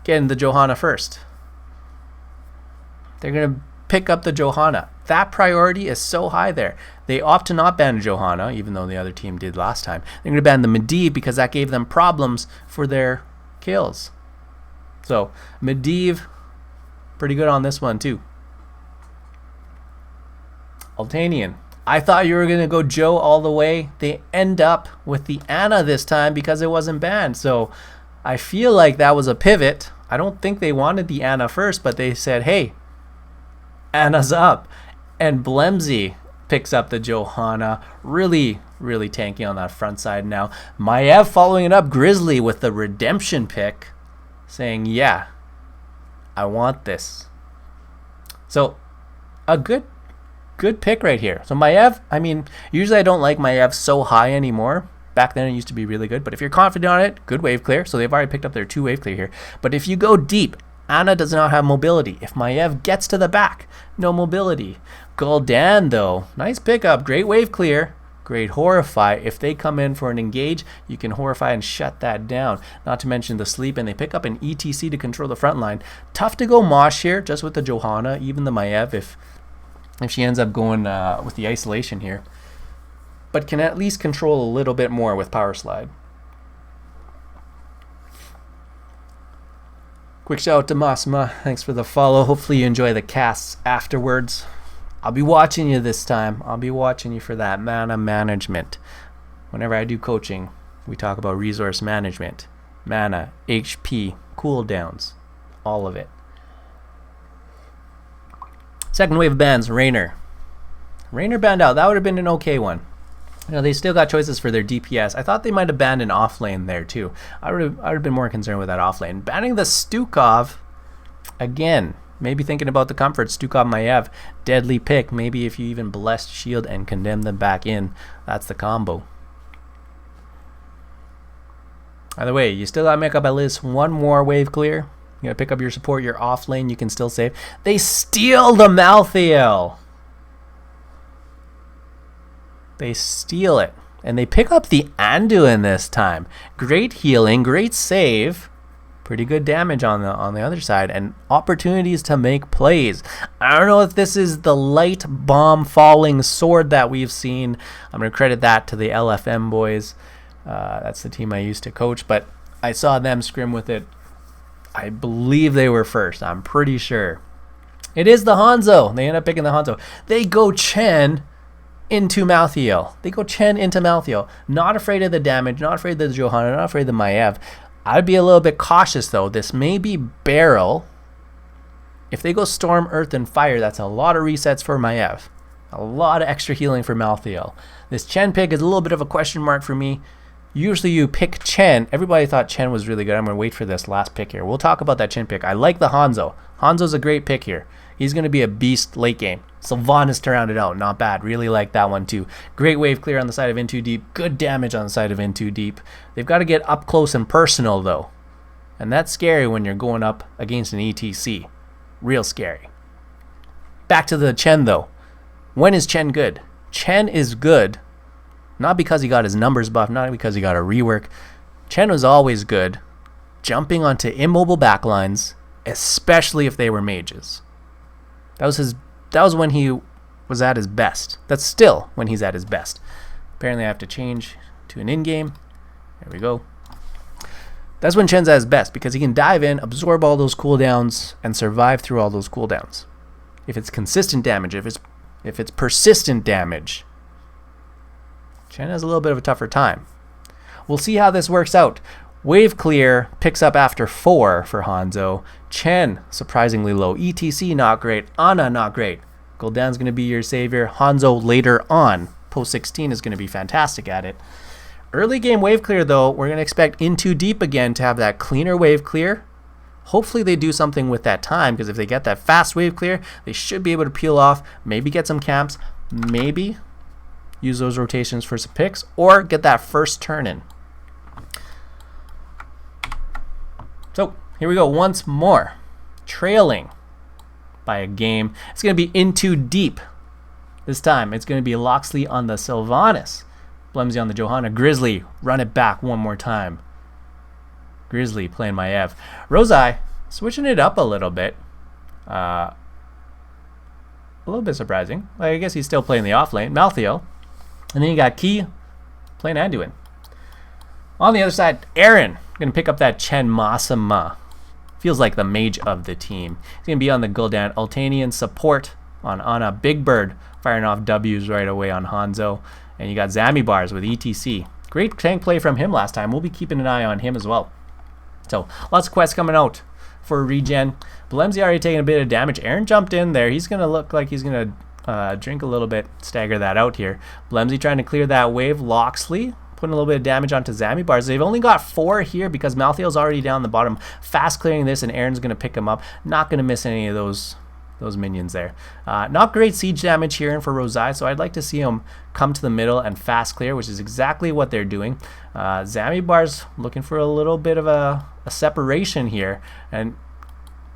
getting the Johanna first. They're going to pick up the Johanna. That priority is so high there. They opt to not ban Johanna, even though the other team did last time. They're going to ban the Medivh because that gave them problems for their kills. So, Medivh, pretty good on this one too. Altanian. I thought you were going to go Joe all the way. They end up with the Ana this time because it wasn't banned. So, I feel like that was a pivot. I don't think they wanted the Ana first, but they said, hey, Ana's up. And Blemzy picks up the Johanna. Really, really tanky on that front side now. Maiev following it up. Grizzly with the redemption pick. Saying, yeah, I want this. So, a good pick right here. So Maiev, I mean, usually I don't like Maiev so high anymore. Back then it used to be really good. But if you're confident on it, good wave clear. So they've already picked up their 2 wave clear here. But if you go deep, Ana does not have mobility. If Maiev gets to the back, no mobility. Gul'dan, though, nice pickup. Great wave clear. Great Horrify. If they come in for an engage, you can Horrify and shut that down. Not to mention the sleep, and they pick up an ETC to control the front line. Tough to go Mosh here, just with the Johanna, even the Maiev, if she ends up going with the isolation here. But can at least control a little bit more with Power Slide. Quick shout out to Masma. Thanks for the follow. Hopefully you enjoy the casts afterwards. I'll be watching you this time. I'll be watching you for that mana management. Whenever I do coaching, we talk about resource management. Mana, HP, cooldowns, all of it. Second wave of bans, Raynor. Raynor banned out. That would have been an okay one. You know, they still got choices for their DPS. I thought they might have banned an off lane there too. I would have been more concerned with that off lane. Banning the Stukov, again, maybe thinking about the comfort. Stukov Maiev, deadly pick. Maybe if you even blessed shield and condemn them back in, that's the combo. Either way, you still gotta make up at least 1 more wave clear. You gotta pick up your support, your off lane, you can still save. They steal the Malthael. They steal it. And they pick up the Anduin this time. Great healing, great save. Pretty good damage on the other side. And opportunities to make plays. I don't know if this is the light bomb falling sword that we've seen. I'm going to credit that to the LFM boys. That's the team I used to coach. But I saw them scrim with it. I believe they were first. I'm pretty sure. It is the Hanzo. They end up picking the Hanzo. They go Chen into Malthael. They go Chen into Malthael. Not afraid of the damage, not afraid of the Johanna, not afraid of the Maiev. I'd be a little bit cautious though. This may be Barrel. If they go Storm, Earth, and Fire, that's a lot of resets for Maiev. A lot of extra healing for Malthael. This Chen pick is a little bit of a question mark for me. Usually you pick Chen. Everybody thought Chen was really good. I'm going to wait for this last pick here. We'll talk about that Chen pick. I like the Hanzo. Hanzo's a great pick here. He's going to be a beast late game. Sylvanas to round it out. Not bad. Really like that one too. Great wave clear on the side of Into Deep. Good damage on the side of Into Deep. They've got to get up close and personal though. And that's scary when you're going up against an ETC. Real scary. Back to the Chen though. When is Chen good? Chen is good. Not because he got his numbers buffed. Not because he got a rework. Chen was always good. Jumping onto immobile backlines. Especially if they were mages. That was when he was at his best. That's still when he's at his best. Apparently I have to change to an in-game. There we go. That's when Chen's at his best, because he can dive in, absorb all those cooldowns, and survive through all those cooldowns. If it's consistent damage, if it's persistent damage, Chen has a little bit of a tougher time. We'll see how this works out. Wave clear picks up after 4 for Hanzo. Chen, surprisingly low. ETC, not great. Ana, not great. Gul'dan's going to be your savior. Hanzo later on, post 16, is going to be fantastic at it. Early game wave clear, though, we're going to expect In Too Deep again to have that cleaner wave clear. Hopefully they do something with that time, because if they get that fast wave clear, they should be able to peel off, maybe get some camps, maybe use those rotations for some picks, or get that first turn in. So here we go once more. Trailing by a game. It's going to be In Too Deep. This time it's going to be Loxley on the Sylvanas. Blemsy on the Johanna. Grizzly, run it back one more time. Grizzly playing my Ev. Rosai switching it up a little bit. A little bit surprising. I guess he's still playing the off lane. Malthael. And then you got Key playing Anduin. On the other side, Aaron going to pick up that Chen Masama. Feels like the mage of the team. He's going to be on the Gul'dan. Altanian support on Ana. Big Bird firing off W's right away on Hanzo. And you got Zami Bars with ETC. Great tank play from him last time. We'll be keeping an eye on him as well. So lots of quests coming out for Regen. Blemsy already taking a bit of damage. Aaron jumped in there. He's going to look like he's going to drink a little bit, stagger that out here. Blemsy trying to clear that wave. Loxley putting a little bit of damage onto Zami Bars. They've only got 4 here because Malthael's already down the bottom. Fast clearing this, and Aaron's going to pick him up. Not going to miss any of those minions there. Not great siege damage here for Rosai, so I'd like to see him come to the middle and fast clear, which is exactly what they're doing. Zami Bars looking for a little bit of a separation here, and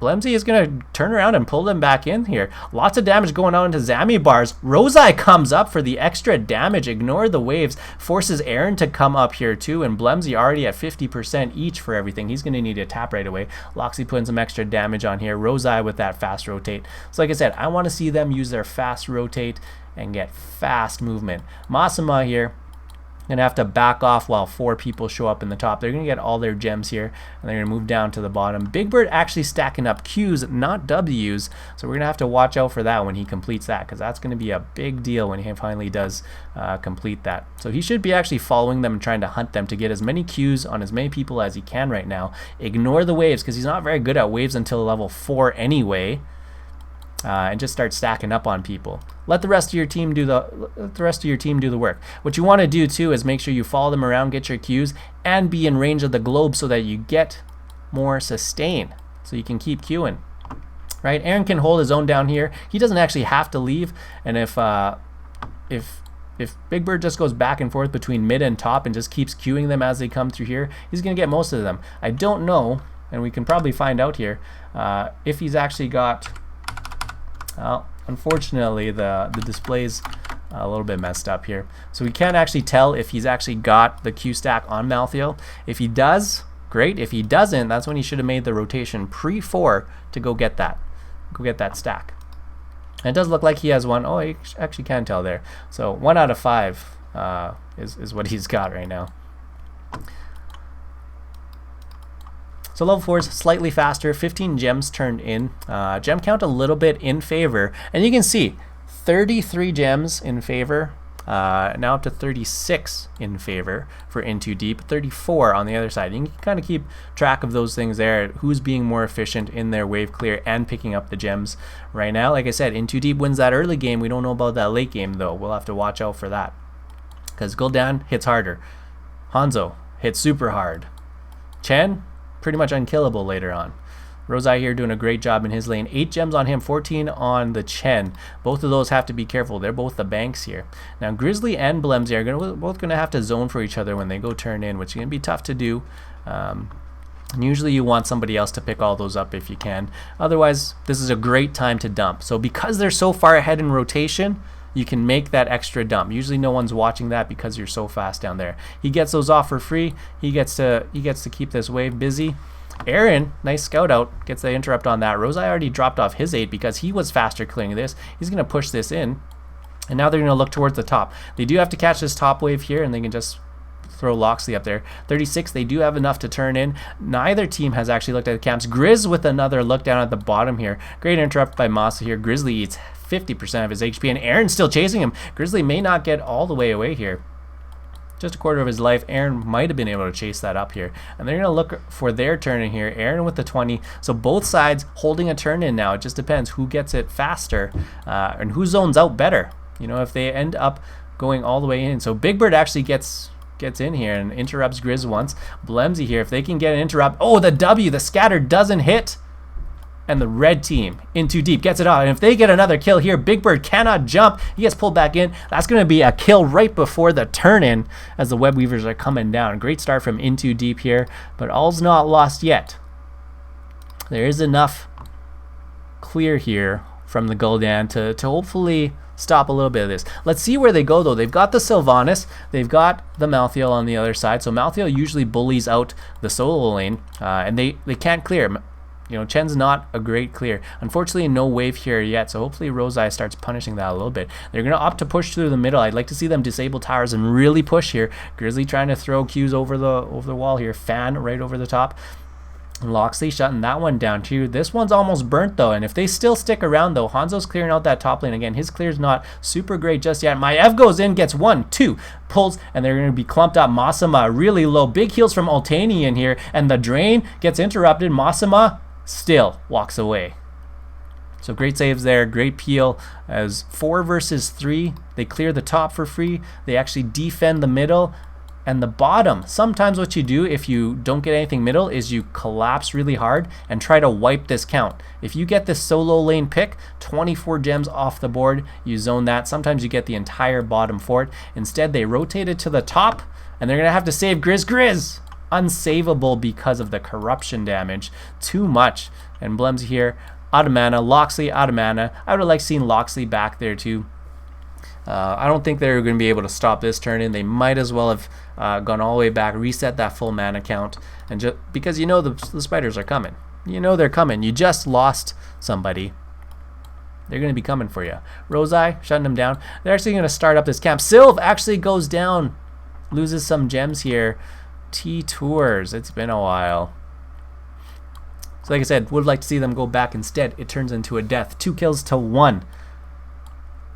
Blemsy is going to turn around and pull them back in here. Lots of damage going on into Zami Bars. Rosai comes up for the extra damage. Ignore the waves. Forces Aaron to come up here too. And Blemsy already at 50% each for everything. He's going to need to tap right away. Loxy putting some extra damage on here. Rosai with that fast rotate. So like I said, I want to see them use their fast rotate and get fast movement. Masama here gonna have to back off while 4 people show up in the top. They're gonna get all their gems here, and they're gonna move down to the bottom. Big Bird actually stacking up Qs, not Ws, so we're gonna have to watch out for that when he completes that, because that's gonna be a big deal when he finally does complete that. So he should be actually following them and trying to hunt them to get as many Qs on as many people as he can right now. Ignore the waves, because he's not very good at waves until level 4 anyway. And just start stacking up on people. Let the rest of your team do the work. What you want to do too is make sure you follow them around, get your Qs, and be in range of the globe so that you get more sustain, so you can keep queuing. Right? Aaron can hold his own down here. He doesn't actually have to leave, and if Big Bird just goes back and forth between mid and top and just keeps queuing them as they come through here, he's gonna get most of them. I don't know, and we can probably find out here if he's actually got. Well, unfortunately, the display's a little bit messed up here. So we can't actually tell if he's actually got the Q stack on Malthael. If he does, great. If he doesn't, that's when he should have made the rotation pre-4 to go get that stack. And it does look like he has one. Oh, you actually can tell there. So 1 out of 5 is what he's got right now. So level 4 is slightly faster, 15 gems turned in. Gem count a little bit in favor. And you can see 33 gems in favor, now up to 36 in favor for In Too Deep, 34 on the other side. You can kind of keep track of those things there, who's being more efficient in their wave clear and picking up the gems right now. Like I said, In Too Deep wins that early game. We don't know about that late game though. We'll have to watch out for that, because Gul'dan hits harder. Hanzo hits super hard. Chen, pretty much unkillable later on. Rosai here doing a great job in his lane. 8 gems on him, 14 on the Chen. Both of those have to be careful. They're both the banks here. Now Grizzly and Blemsy are both going to have to zone for each other when they go turn in, which is going to be tough to do. Usually you want somebody else to pick all those up if you can. Otherwise, this is a great time to dump. So because they're so far ahead in rotation, you can make that extra dump. Usually no one's watching that because you're so fast down there. He gets those off for free. He gets to keep this wave busy. Aaron, nice scout out, gets the interrupt on that. Rosai already dropped off his 8 because he was faster clearing this. He's going to push this in, and now they're going to look towards the top. They do have to catch this top wave here, and they can just throw Loxley up there. 36, they do have enough to turn in. Neither team has actually looked at the camps. Grizz with another look down at the bottom here. Great interrupt by Masa here. Grizzly eats 50% of his HP, and Aaron's still chasing him. Grizzly may not get all the way away here. Just a quarter of his life. Aaron might have been able to chase that up here. And they're going to look for their turn in here. Aaron with the 20. So both sides holding a turn in now. It just depends who gets it faster and who zones out better. You know, if they end up going all the way in. So Big Bird actually gets in here and interrupts Grizz once. Blemsy here, if they can get an interrupt. Oh, the W, the scatter doesn't hit. And the red team in too deep gets it out. And if they get another kill here, Big Bird cannot jump. He gets pulled back in. That's going to be a kill right before the turn in as the Web Weavers are coming down. Great start from in too deep here, but all's not lost yet. There is enough clear here from the Gul'dan to hopefully stop a little bit of this. Let's see where they go though. They've got the Sylvanas, they've got the Malthael on the other side. So Malthael usually bullies out the solo lane, and they can't clear. You know, Chen's not a great clear. Unfortunately, no wave here yet, so hopefully Rosai starts punishing that a little bit. They're going to opt to push through the middle. I'd like to see them disable towers and really push here. Grizzly trying to throw Qs over the wall here. Fan right over the top. Loxley shutting that one down too. This one's almost burnt though, and if they still stick around though, Hanzo's clearing out that top lane again. His clear's not super great just yet. Maev goes in, gets 1, 2, pulls, and they're going to be clumped up. Masama really low. Big heals from Ultani in here, and the drain gets interrupted. Masama still walks away. So great saves there, great peel as 4 versus 3. They clear the top for free. They actually defend the middle and the bottom. Sometimes what you do if you don't get anything middle is you collapse really hard and try to wipe this count. If you get this solo lane pick, 24 gems off the board, you zone that. Sometimes you get the entire bottom for it. Instead, they rotate it to the top, and they're going to have to save Grizz. Unsavable because of the corruption damage. Too much. And Blemsy here, out of mana. Loxley out of mana. I would have liked seeing Loxley back there too. I don't think they're going to be able to stop this turn in. They might as well have gone all the way back, reset that full mana count, and just because you know the spiders are coming. You know they're coming. You just lost somebody. They're going to be coming for you. Rosai shutting them down. They're actually going to start up this camp. Sylv actually goes down, loses some gems here. T-Tours, it's been a while. So like I said, would like to see them go back. Instead, it turns into a death. 2 kills to 1.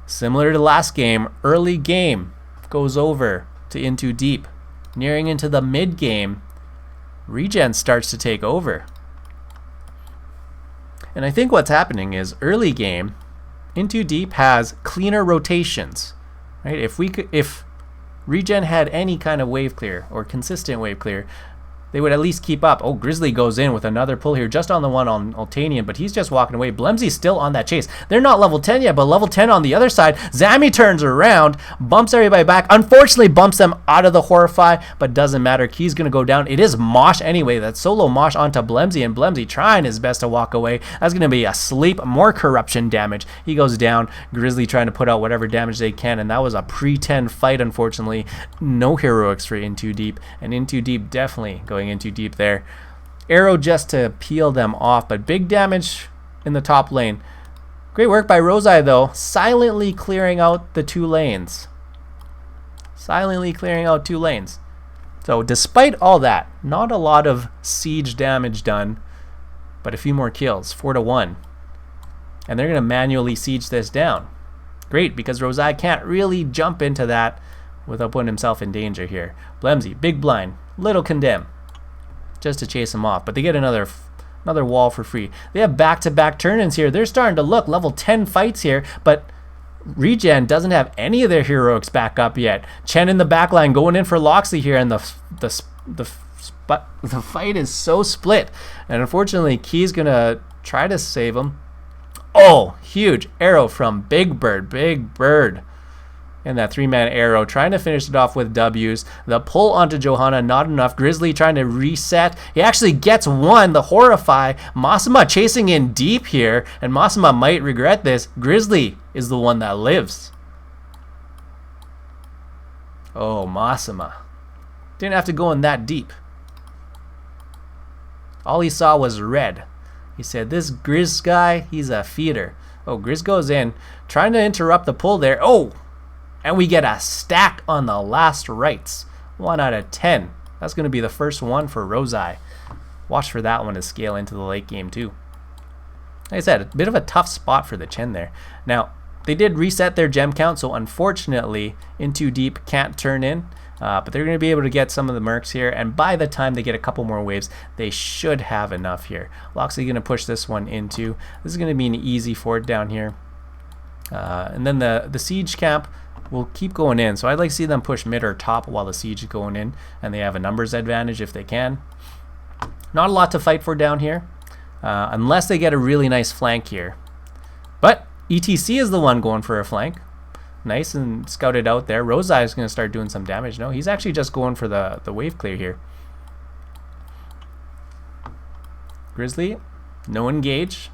Similar to last game, early game goes over to in too deep. Nearing into the mid game, Regen starts to take over. And I think what's happening is early game, in too deep has cleaner rotations. Right? If Regen had any kind of wave clear or consistent wave clear, they would at least keep up. Oh, Grizzly goes in with another pull here just on the one on Ultanian, but he's just walking away. Blemsy's still on that chase. They're not level 10 yet, but level 10 on the other side. Zami turns around, bumps everybody back. Unfortunately, bumps them out of the Horrify, but doesn't matter. Key's going to go down. It is Mosh anyway. That solo Mosh onto Blemsy, and Blemsy trying his best to walk away. That's going to be a sleep, more corruption damage. He goes down. Grizzly trying to put out whatever damage they can, and that was a pre-10 fight, unfortunately. No heroics for in too deep, and in too deep definitely going in too deep there. Arrow just to peel them off, but big damage in the top lane. Great work by Rosai though, silently clearing out the 2 lanes. Silently clearing out 2 lanes. So despite all that, not a lot of siege damage done, but a few more kills, 4 to 1. And they're going to manually siege this down. Great, because Rosai can't really jump into that without putting himself in danger here. Blemsy, big blind, little condemn, just to chase him off. But they get another wall for free. They have back-to-back turn-ins here. They're starting to look level 10 fights here, but Regen doesn't have any of their heroics back up yet. Chen in the back line going in for Loxley here, and the fight is so split. And unfortunately, Key's going to try to save him. Oh, huge arrow from Big Bird. Big Bird. And that 3-man arrow, trying to finish it off with W's. The pull onto Johanna, not enough. Grizzly trying to reset. He actually gets 1, the Horrify. Masama chasing in deep here, and Masama might regret this. Grizzly is the one that lives. Oh, Masama. Didn't have to go in that deep. All he saw was red. He said, this Grizz guy, he's a feeder. Oh, Grizz goes in, trying to interrupt the pull there. Oh! And we get a stack on the last rights. 1 out of 10. That's going to be the first one for Rosai. Watch for that one to scale into the late game too. Like I said, a bit of a tough spot for the Chen there. Now, they did reset their gem count, so unfortunately, In Too Deep can't turn in. But they're going to be able to get some of the mercs here, and by the time they get a couple more waves, they should have enough here. Loxley going to push this one into. This is going to be an easy fort down here. And then the siege camp will keep going in, so I'd like to see them push mid or top while the siege is going in, and they have a numbers advantage if they can. Not a lot to fight for down here, unless they get a really nice flank here. But ETC is the one going for a flank. Nice and scouted out there. Rosai is going to start doing some damage. No, he's actually just going for the wave clear here. Grizzly, no engage.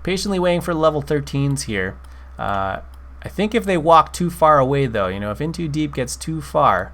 Patiently waiting for level 13s here. I think if they walk too far away though, you know, if In Too Deep gets too far,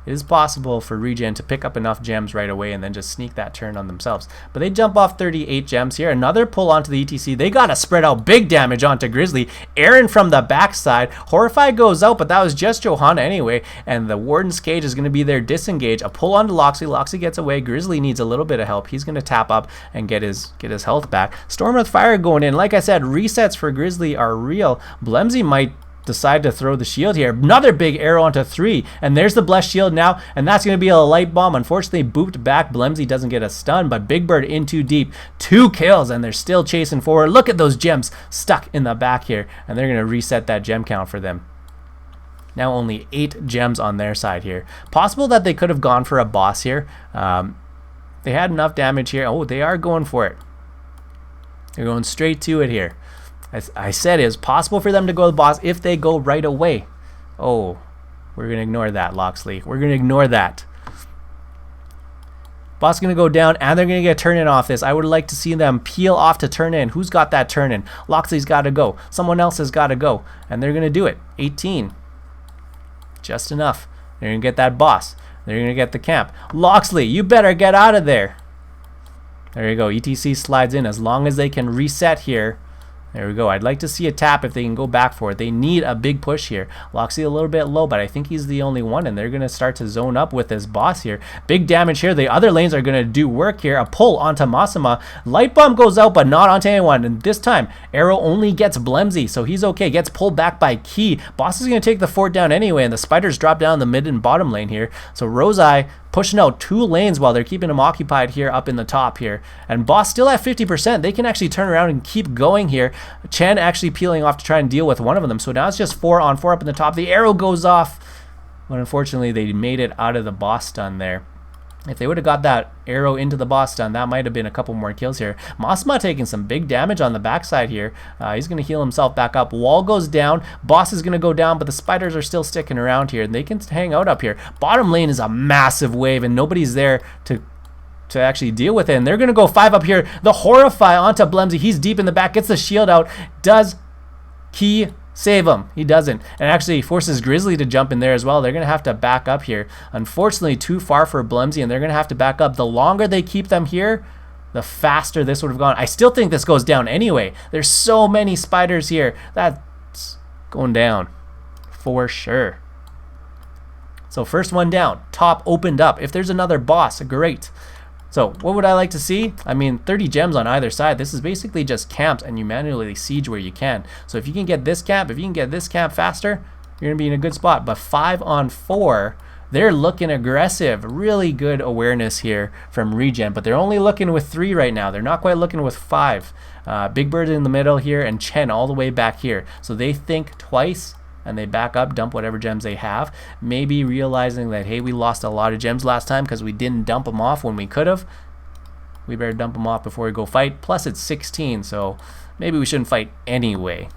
it is possible for Regen to pick up enough gems right away and then just sneak that turn on themselves. But they jump off 38 gems here. Another pull onto the ETC. They got to spread out big damage onto Grizzly. Aaron from the backside. Horrify goes out, but that was just Johanna anyway. And the Warden's Cage is going to be their disengage. A pull onto Loxley. Loxley gets away. Grizzly needs a little bit of help. He's going to tap up and get his health back. Storm with Fire going in. Like I said, resets for Grizzly are real. Blemsy might decide to throw the shield here. Another big arrow onto 3, and there's the blessed shield now, and that's going to be a light bomb. Unfortunately, booped back. Blemsy doesn't get a stun, but Big Bird In Too Deep, 2 kills, and they're still chasing forward. Look at those gems stuck in the back here, and they're going to reset that gem count for them. Now only 8 gems on their side here. Possible that they could have gone for a boss here. They had enough damage here. Oh, they are going for it. They're going straight to it here. As I said, it is possible for them to go to the boss if they go right away. Oh, we're going to ignore that, Loxley. We're going to ignore that. Boss is going to go down, and they're going to get turn in off this. I would like to see them peel off to turn in. Who's got that turn in? Loxley's got to go. Someone else has got to go. And they're going to do it. 18. Just enough. They're going to get that boss. They're going to get the camp. Loxley, you better get out of there. There you go. ETC slides in as long as they can reset here. There we go. I'd like to see a tap if they can go back for it. They need a big push here. Loxley a little bit low, but I think he's the only one, and they're going to start to zone up with this boss here. Big damage here. The other lanes are going to do work here. A pull onto Masama. Light bomb goes out, but not onto anyone. And this time, arrow only gets Blemsy, so he's okay. Gets pulled back by Key. Boss is going to take the fort down anyway, and the spiders drop down the mid and bottom lane here. So Rosai pushing out 2 lanes while they're keeping him occupied here up in the top here. And Boss still at 50%. They can actually turn around and keep going here. Chen actually peeling off to try and deal with one of them. So now it's just 4 on 4 up in the top. The arrow goes off. But unfortunately, they made it out of the boss stun there. If they would have got that arrow into the boss stun, that might have been a couple more kills here. Masma taking some big damage on the backside here. He's going to heal himself back up. Wall goes down. Boss is going to go down, but the spiders are still sticking around here, and they can hang out up here. Bottom lane is a massive wave, and nobody's there to actually deal with it. And they're going to go 5 up here. The Horrify onto Blemsy. He's deep in the back. Gets the shield out. Does Key save him? He doesn't, and actually forces Grizzly to jump in there as well. They're going to have to back up here. Unfortunately, too far for Blemsy, and they're going to have to back up. The longer they keep them here, the faster this would have gone. I still think this goes down anyway. There's so many spiders here. That's going down for sure. So first one down. Top opened up. If there's another boss, great. So what would I like to see? I mean, 30 gems on either side. This is basically just camps, and you manually siege where you can. So if you can get this camp, if you can get this camp faster, you're going to be in a good spot. But 5 on 4, they're looking aggressive. Really good awareness here from Regen, but they're only looking with 3 right now. They're not quite looking with 5. Big Bird in the middle here, and Chen all the way back here. So they think twice, and they back up, dump whatever gems they have, maybe realizing that, hey, we lost a lot of gems last time because we didn't dump them off when we could have. We better dump them off before we go fight. Plus it's 16, so maybe we shouldn't fight anyway.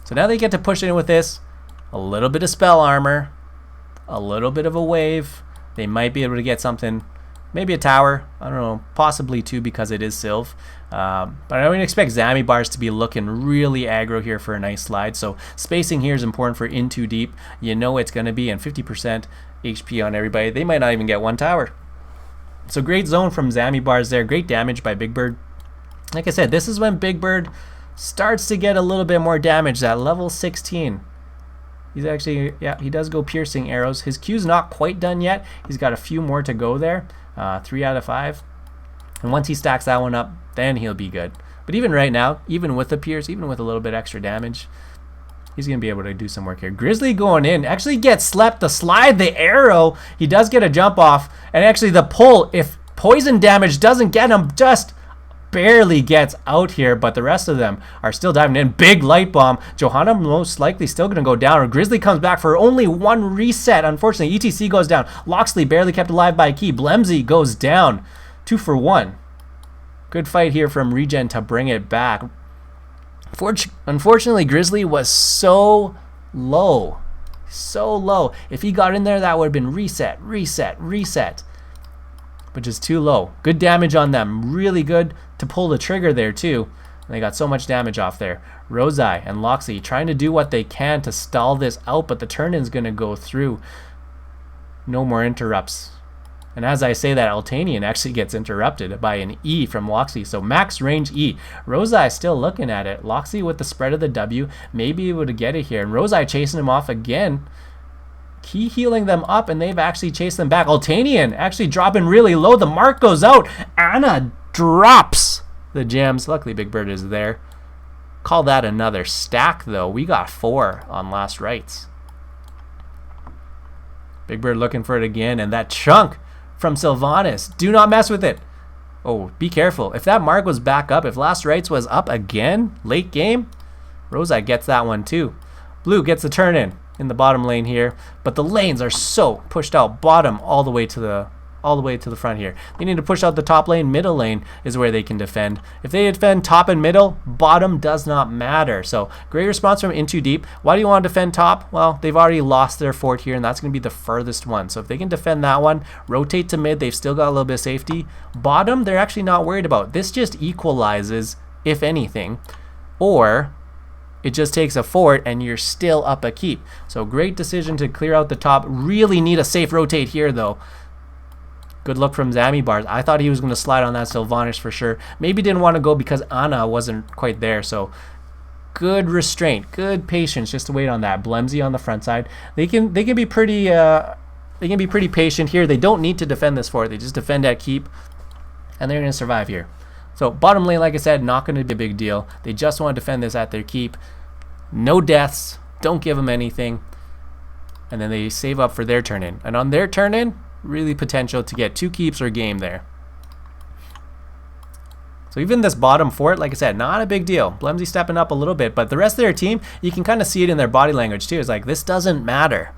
So now they get to push in with this. A little bit of spell armor, a little bit of a wave. They might be able to get something. Maybe a tower, I don't know, possibly 2 because it is Sylve. But I don't expect Zami bars to be looking really aggro here for a nice slide. So spacing here is important for In Too Deep. You know it's going to be, and 50% HP on everybody. They might not even get 1 tower. So great zone from Zami bars there. Great damage by Big Bird. Like I said, this is when Big Bird starts to get a little bit more damage at level 16. He's actually, yeah, he does go piercing arrows. His Q's not quite done yet. He's got a few more to go there. 3 out of 5. And once he stacks that one up, then he'll be good. But even right now, even with the pierce, even with a little bit extra damage, he's going to be able to do some work here. Grizzly going in. Actually gets slept. The slide, the arrow. He does get a jump off. And actually the pull, if poison damage doesn't get him, just barely gets out here. But the rest of them are still diving in. Big light bomb. Johanna most likely still going to go down. Grizzly comes back for only one reset. Unfortunately, ETC goes down. Loxley barely kept alive by a key. Blemsy goes down. 2 for 1. Good fight here from Regen to bring it back. Unfortunately, Grizzly was so low. So low. If he got in there, that would have been reset, reset, reset. But just too low. Good damage on them. Really good to pull the trigger there, too. And they got so much damage off there. Rosai and Loxley trying to do what they can to stall this out, but the turn-in's going to go through. No more interrupts. And as I say that, Altanian actually gets interrupted by an E from Loxley. So max range E. Rosai still looking at it. Loxley with the spread of the W may be able to get it here. And Rosai chasing him off again. Key healing them up, and they've actually chased them back. Altanian actually dropping really low. The mark goes out. Anna drops the gems. Luckily, Big Bird is there. Call that another stack, though. We got 4 on last rights. Big Bird looking for it again, and that chunk from Sylvanas. Do not mess with it. Oh, be careful. If that mark was back up, if last rights was up again, late game, Rosai gets that one too. Blue gets the turn in the bottom lane here, but the lanes are so pushed out bottom all the way to the front here. They need to push out the top lane. Middle lane is where they can defend. If they defend top and middle, bottom does not matter. So great response from In Too Deep. Why do you want to defend top? Well, they've already lost their fort here, and that's going to be the furthest one. So if they can defend that one, rotate to mid, they've still got a little bit of safety. Bottom, they're actually not worried about. This just equalizes, if anything, or it just takes a fort and you're still up a keep. So great decision to clear out the top. Really need a safe rotate here, though. Good luck from Zammy Bars. I thought he was going to slide on that Sylvanas for sure. Maybe didn't want to go because Anna wasn't quite there. So good restraint, good patience just to wait on that. Blemsy on the front side. They can be pretty patient here. They don't need to defend this fort. They just defend at keep, and they're going to survive here. So bottom lane, like I said, not going to be a big deal. They just want to defend this at their keep. No deaths. Don't give them anything. And then they save up for their turn in. And on their turn in, really potential to get 2 keeps or game there. So even this bottom fort, like I said, not a big deal. Blemsy stepping up a little bit, but the rest of their team, you can kind of see it in their body language too. It's like, this doesn't matter.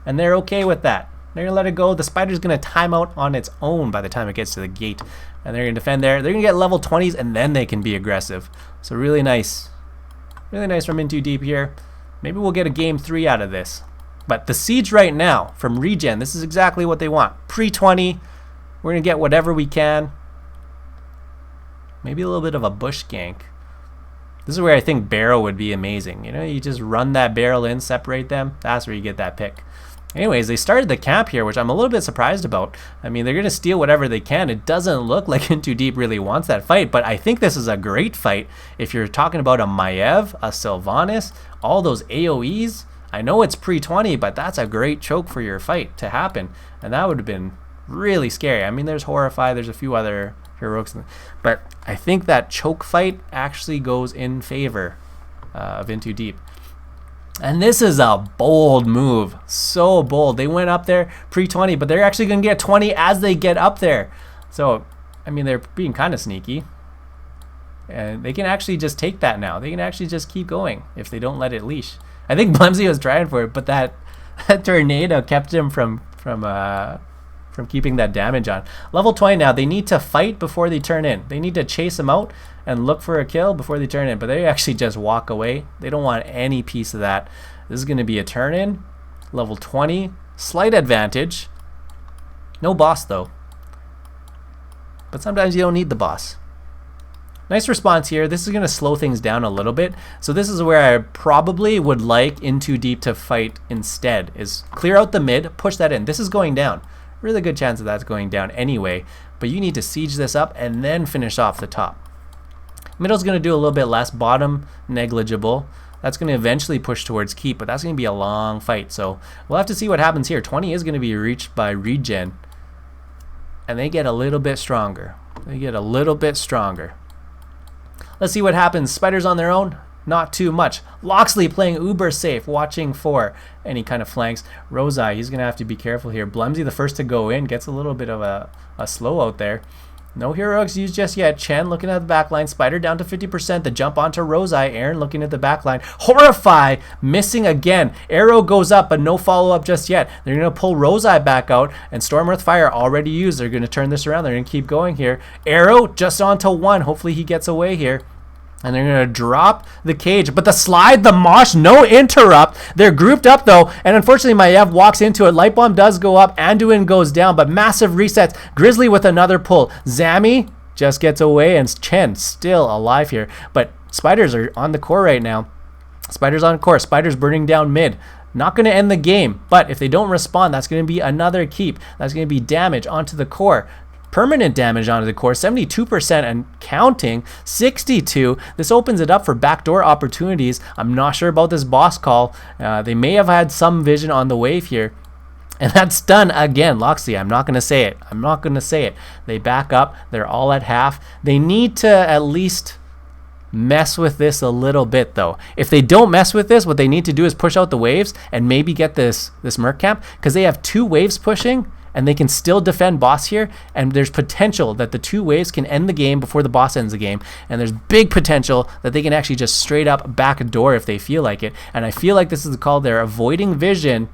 And they're okay with that. They're going to let it go. The Spider's going to time out on its own by the time it gets to the gate. And they're going to defend there. They're going to get level 20s, and then they can be aggressive. So really nice. Really nice from In Too Deep here. Maybe we'll get a game 3 out of this. But the siege right now from Regen, this is exactly what they want. Pre-20, we're going to get whatever we can. Maybe a little bit of a bush gank. This is where I think barrel would be amazing. You know, you just run that barrel in, separate them. That's where you get that pick. Anyways, they started the camp here, which I'm a little bit surprised about. I mean, they're going to steal whatever they can. It doesn't look like In Too Deep really wants that fight, but I think this is a great fight. If you're talking about a Maiev, a Sylvanas, all those AoEs, I know it's pre-20, but that's a great choke for your fight to happen. And that would have been really scary. I mean, there's Horrify, there's a few other heroics, but I think that choke fight actually goes in favor of In Too Deep. And this is a bold move. So bold. They went up there pre-20, but they're actually going to get 20 as they get up there. So, I mean, they're being kind of sneaky. And they can actually just take that now. They can actually just keep going if they don't let it leash. I think Blemsy was trying for it, but that tornado kept him from keeping that damage on. Level 20 now. They need to fight before they turn in. They need to chase him out and look for a kill before they turn in. But they actually just walk away. They don't want any piece of that. This is going to be a turn in. Level 20. Slight advantage. No boss, though. But sometimes you don't need the boss. Nice response here. This is going to slow things down a little bit. So this is where I probably would like In Too Deep to fight instead. Is clear out the mid, push that in. This is going down. Really good chance that that's going down anyway. But you need to siege this up and then finish off the top. Middle's going to do a little bit less. Bottom, negligible. That's going to eventually push towards keep, but that's going to be a long fight. So we'll have to see what happens here. 20 is going to be reached by Regen. And they get a little bit stronger. They get a little bit stronger. Let's see what happens. Spiders on their own, not too much. Locksley playing uber safe, watching for any kind of flanks. Rosai, he's going to have to be careful here. Blemsy, the first to go in, gets a little bit of a slow out there. No heroics used just yet. Chen looking at the back line. Spider down to 50%. The jump onto Rosai. Aaron looking at the back line. Horrify missing again. Arrow goes up, but no follow-up just yet. They're going to pull Rosai back out, and Storm Earth Fire already used. They're going to turn this around. They're going to keep going here. Arrow just onto one. Hopefully he gets away here. And they're going to drop the cage. But the slide, the mosh, no interrupt. They're grouped up, though. And unfortunately, Maiev walks into it. Light Bomb does go up. Anduin goes down. But massive resets. Grizzly with another pull. Zami just gets away. And Chen still alive here. But Spiders are on the core right now. Spiders on core. Spiders burning down mid. Not going to end the game. But if they don't respond, that's going to be another keep. That's going to be damage onto the core. Permanent damage onto the core, 72% and counting, 62. This opens it up for backdoor opportunities. I'm not sure about this boss call. They may have had some vision on the wave here. And that's done again. Locksley, I'm not going to say it. I'm not going to say it. They back up. They're all at half. They need to at least mess with this a little bit, though. If they don't mess with this, what they need to do is push out the waves and maybe get this Merc camp, because they have 2 waves pushing. And they can still defend boss here, and there's potential that the 2 waves can end the game before the boss ends the game, and there's big potential that they can actually just straight up back a door if they feel like it. And I feel like this is called they're avoiding vision,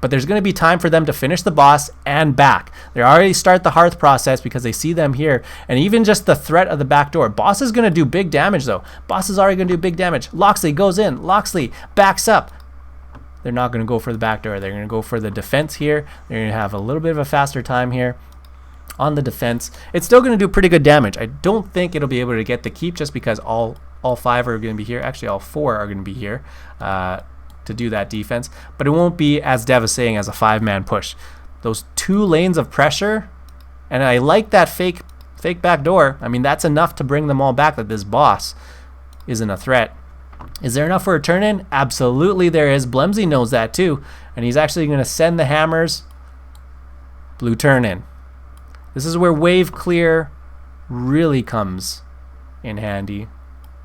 but there's going to be time for them to finish the boss and back. They already start the hearth process because they see them here, and even just the threat of the back door. Boss is going to do big damage, though. Boss is already going to do big damage. Locksley goes in. Locksley backs up. They're not going to go for the back door. They're going to go for the defense here. They're going to have a little bit of a faster time here on the defense. It's still going to do pretty good damage. I don't think it'll be able to get the keep just because all 5 are going to be here. Actually, all 4 are going to be here to do that defense. But it won't be as devastating as a 5-man push. Those 2 lanes of pressure, and I like that fake back door. I mean, that's enough to bring them all back that this boss isn't a threat. Is there enough for a turn-in? Absolutely there is. Blemsy knows that too. And he's actually going to send the hammers. Blue turn-in. This is where wave clear really comes in handy.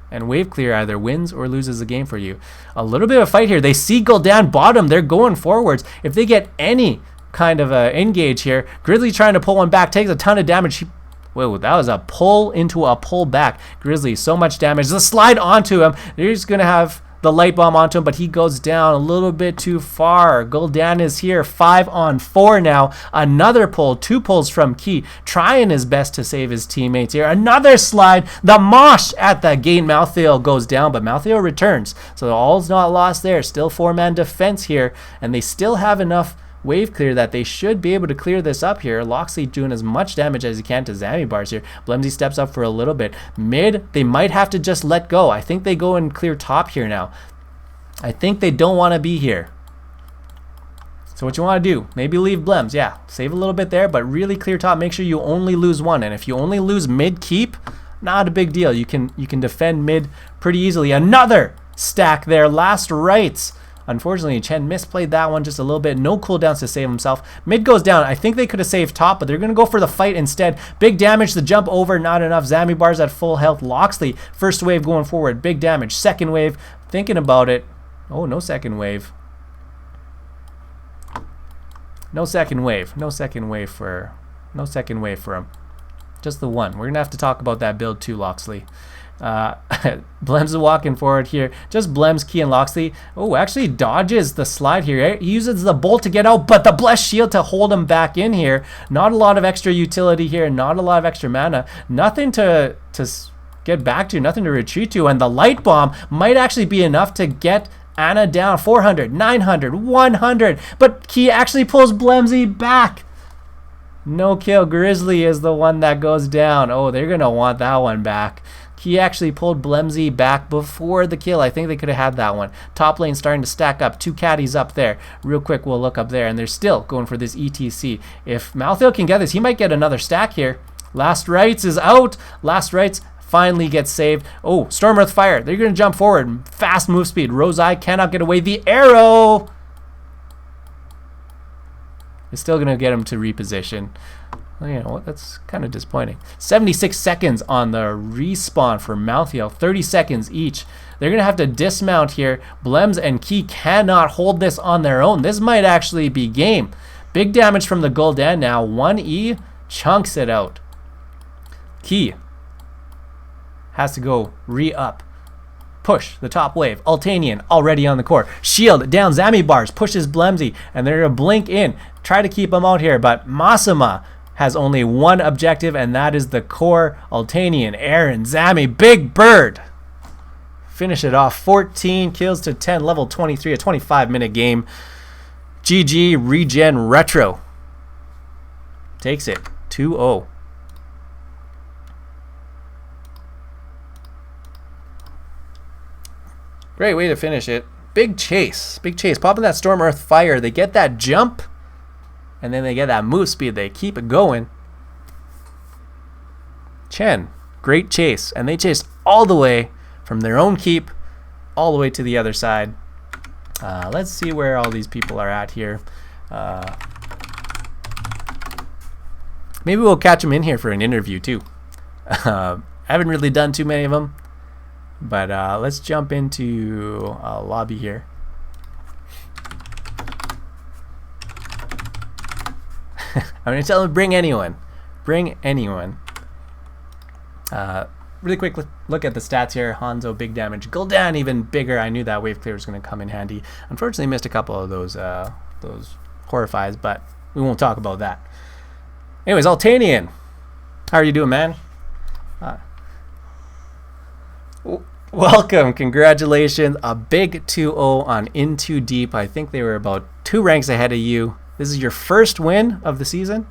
And wave clear either wins or loses the game for you. A little bit of a fight here. They see Gul'dan bottom. They're going forwards. If they get any kind of a engage here, Grizzly trying to pull one back. Takes a ton of damage. Whoa, that was a pull into a pull back. Grizzly, so much damage. The slide onto him. They're just going to have the light bomb onto him, but he goes down a little bit too far. Gul'dan is here. 5 on 4 now. Another pull. 2 pulls from Key. Trying his best to save his teammates here. Another slide. The mosh at the gate. Malthael goes down, but Malthael returns. So all's not lost there. Still 4-man defense here, and they still have enough wave clear that they should be able to clear this up here. Locksley doing as much damage as he can to Zami bars here. Blemsy steps up for a little bit. Mid, they might have to just let go. I think they go and clear top here now. I think they don't want to be here. So what you want to do, maybe leave Blems. Yeah, save a little bit there, but really clear top. Make sure you only lose 1. And if you only lose mid keep, not a big deal. You can defend mid pretty easily. Another stack there. Last rights. Unfortunately, Chen misplayed that one just a little bit. No cooldowns to save himself. Mid goes down. I think they could have saved top, but they're going to go for the fight instead. Big damage. The jump over. Not enough. Zami bars at full health. Locksley, first wave going forward. Big damage. Second wave. Thinking about it. Oh, no second wave. No second wave. No second wave for him. Just the one. We're going to have to talk about that build too, Locksley. Blems is walking forward here. Just Blems, Key, and Locksley. Oh, actually dodges the slide here. He uses the bolt to get out, but the blessed shield to hold him back in here. Not a lot of extra utility here. Not a lot of extra mana. Nothing to get back to. Nothing to retreat to. And the light bomb might actually be enough to get Ana down. 400, 900, 100. But Key actually pulls Blemsy back. No kill. Grizzly is the one that goes down. Oh, they're going to want that one back. He actually pulled Blemsy back before the kill. I think they could have had that one. Top lane starting to stack up. 2 caddies up there. Real quick, we'll look up there. And they're still going for this ETC. If Malthael can get this, he might get another stack here. Last rights is out. Last rights finally gets saved. Oh, Storm Earth Fire. They're going to jump forward. Fast move speed. Rosai cannot get away. The arrow is still going to get him to reposition. Well, you know what? That's kind of disappointing. 76 seconds on the respawn for Malthael. 30 seconds each. They're going to have to dismount here. Blems and Key cannot hold this on their own. This might actually be game. Big damage from the Gul'dan now. 1E chunks it out. Key has to go re-up. Push the top wave. Altanian already on the core. Shield down. Zamibars pushes Blemsy, and they're going to blink in. Try to keep him out here, but Masama has only one objective, and that is the core. Altanian, Aaron, Zami, Big Bird. Finish it off. 14 kills to 10, level 23, a 25-minute game. GG, Regen Retro takes it 2-0. Great way to finish it. Big chase. Big chase. Popping that Storm Earth Fire. They get that jump, and then they get that move speed. They keep it going. Chen, great chase. And they chased all the way from their own keep all the way to the other side. Let's see where all these people are at here. Maybe we'll catch them in here for an interview too. I haven't really done too many of them, but let's jump into a lobby here. I'm going to tell them bring anyone. Bring anyone. Really quick look at the stats here. Hanzo, big damage. Gul'dan, even bigger. I knew that wave clear was going to come in handy. Unfortunately, missed a couple of those horrifies, but we won't talk about that. Anyways, Altanian, how are you doing, man? Welcome, congratulations. A big 2-0 on In Too Deep. I think they were about 2 ranks ahead of you. This is your first win of the season?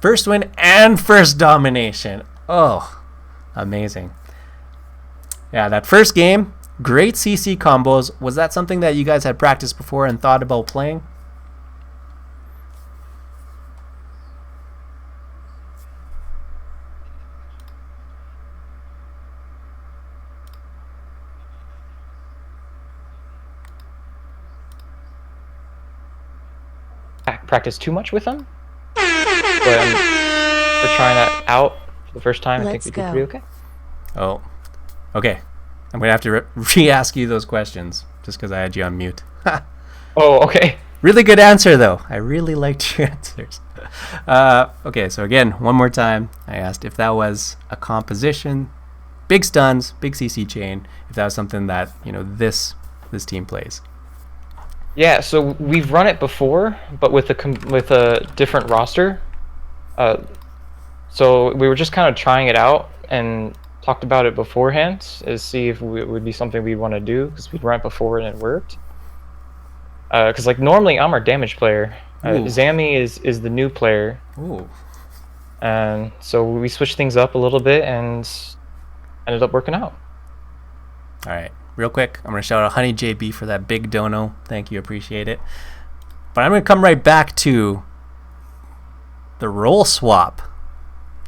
First win and first domination. Oh, amazing. Yeah, that first game, great CC combos. Was that something that you guys had practiced before and thought about playing? Practice too much with them, but for trying that out for the first time, I think we did pretty okay. Oh, okay. I'm gonna have to re-ask you those questions just because I had you on mute. Oh, okay. Really good answer though. I really liked your answers. Okay, so again, one more time, I asked if that was a composition, big stuns, big CC chain, if that was something that this team plays. Yeah, so we've run it before, but with a different roster. So we were just kind of trying it out and talked about it beforehand to see if it would be something we'd want to do, because we'd run it before and it worked. Because like normally I'm our damage player. Zami is the new player. Ooh. And so we switched things up a little bit and ended up working out. All right. Real quick, I'm going to shout out Honey JB for that big dono. Thank you, appreciate it. But I'm going to come right back to the role swap.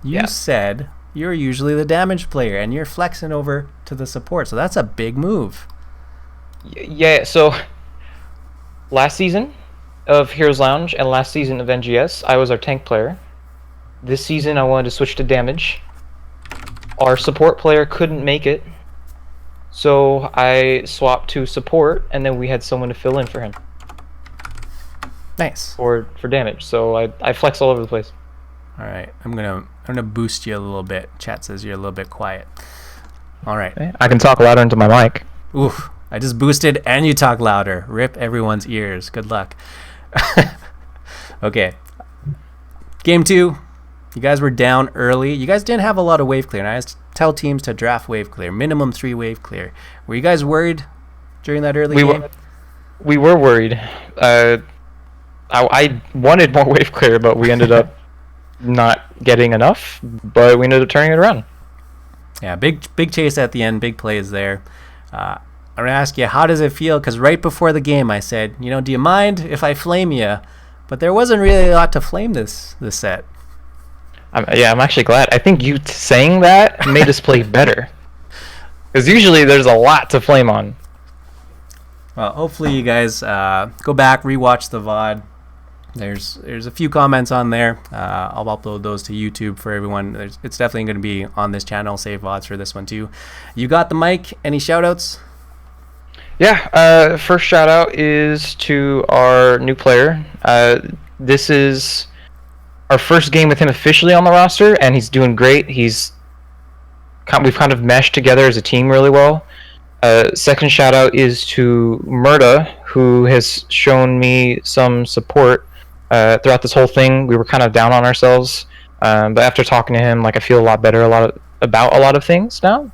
You said you're usually the damage player and you're flexing over to the support, so that's a big move. Yeah, so last season of Heroes Lounge and last season of NGS, I was our tank player. This season I wanted to switch to damage. Our support player couldn't make it, so I swapped to support, and then we had someone to fill in for him. Nice. For damage, so I flex all over the place. All right, I'm gonna boost you a little bit. Chat says you're a little bit quiet. All right. I can talk louder into my mic. Oof! I just boosted and you talk louder. Rip everyone's ears. Good luck. Okay. Game 2. You guys were down early. You guys didn't have a lot of wave clear, and I tell teams to draft wave clear, minimum 3 wave clear. Were you guys worried during that early game? We were worried. I wanted more wave clear, but we ended up not getting enough. But we ended up turning it around. Yeah, big chase at the end, big plays there. I'm gonna ask you, how does it feel? Because right before the game, I said, do you mind if I flame you But there wasn't really a lot to flame this set. I'm actually glad. I think you saying that made us play better. Because usually there's a lot to flame on. Well, hopefully you guys go back, rewatch the VOD. There's a few comments on there. I'll upload those to YouTube for everyone. It's definitely going to be on this channel. Save VODs for this one too. You got the mic. Any shout outs? Yeah, first shout out is to our new player. This is our first game with him officially on the roster, and he's doing great. We've kind of meshed together as a team really well. Second shout out is to Murda, who has shown me some support throughout this whole thing. We were kind of down on ourselves, but after talking to him, like, I feel a lot better about a lot of things now.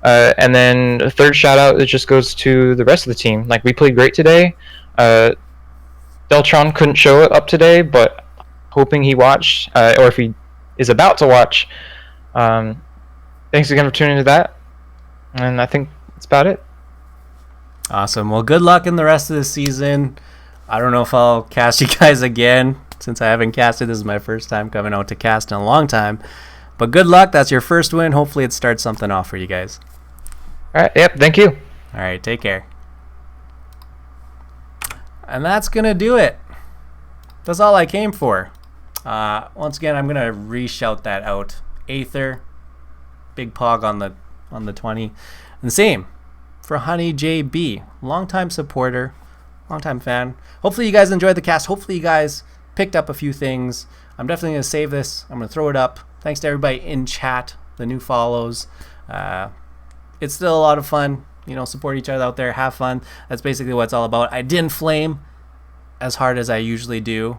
And then a third shout out, it just goes to the rest of the team. Like, we played great today. Deltron couldn't show up today, but hoping he watched, or if he is about to watch. Thanks again for tuning into that. And I think that's about it. Awesome. Well, good luck in the rest of the season. I don't know if I'll cast you guys again, since I haven't casted. This is my first time coming out to cast in a long time. But good luck. That's your first win. Hopefully it starts something off for you guys. All right. Yep. Thank you. All right. Take care. And that's going to do it. That's all I came for. Once again, I'm going to re-shout that out. Aether, Big Pog on the 20. And same for Honey JB, longtime supporter, longtime fan. Hopefully you guys enjoyed the cast. Hopefully you guys picked up a few things. I'm definitely going to save this. I'm going to throw it up. Thanks to everybody in chat, the new follows. It's still a lot of fun. You know, support each other out there. Have fun. That's basically what it's all about. I didn't flame as hard as I usually do,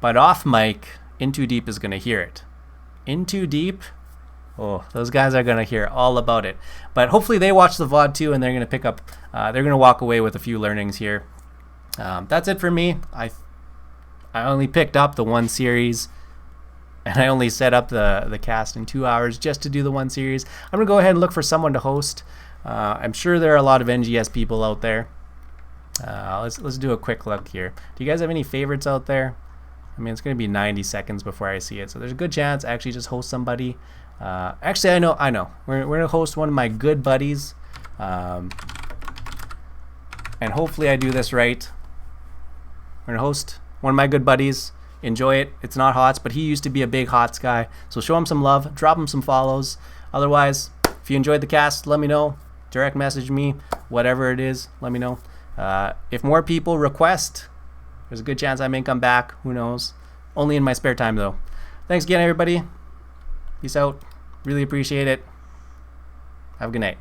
but off mic, In Too Deep is going to hear it. In Too Deep, oh, those guys are going to hear all about it. But hopefully they watch the VOD too, and they're going to pick up, they're going to walk away with a few learnings here. That's it for me. I only picked up the one series, and I only set up the cast in 2 hours just to do the one series. I'm going to go ahead and look for someone to host. I'm sure there are a lot of NGS people out there. Let's do a quick look here. Do you guys have any favorites out there? I mean, it's going to be 90 seconds before I see it, so there's a good chance I actually just host somebody. Actually, I know. We're going to host one of my good buddies, and hopefully I do this right. We're going to host one of my good buddies. Enjoy it. It's not HOTS, but he used to be a big HOTS guy, so show him some love. Drop him some follows. Otherwise, if you enjoyed the cast, let me know. Direct message me. Whatever it is, let me know. If more people request, there's a good chance I may come back. Who knows? Only in my spare time, though. Thanks again, everybody. Peace out. Really appreciate it. Have a good night.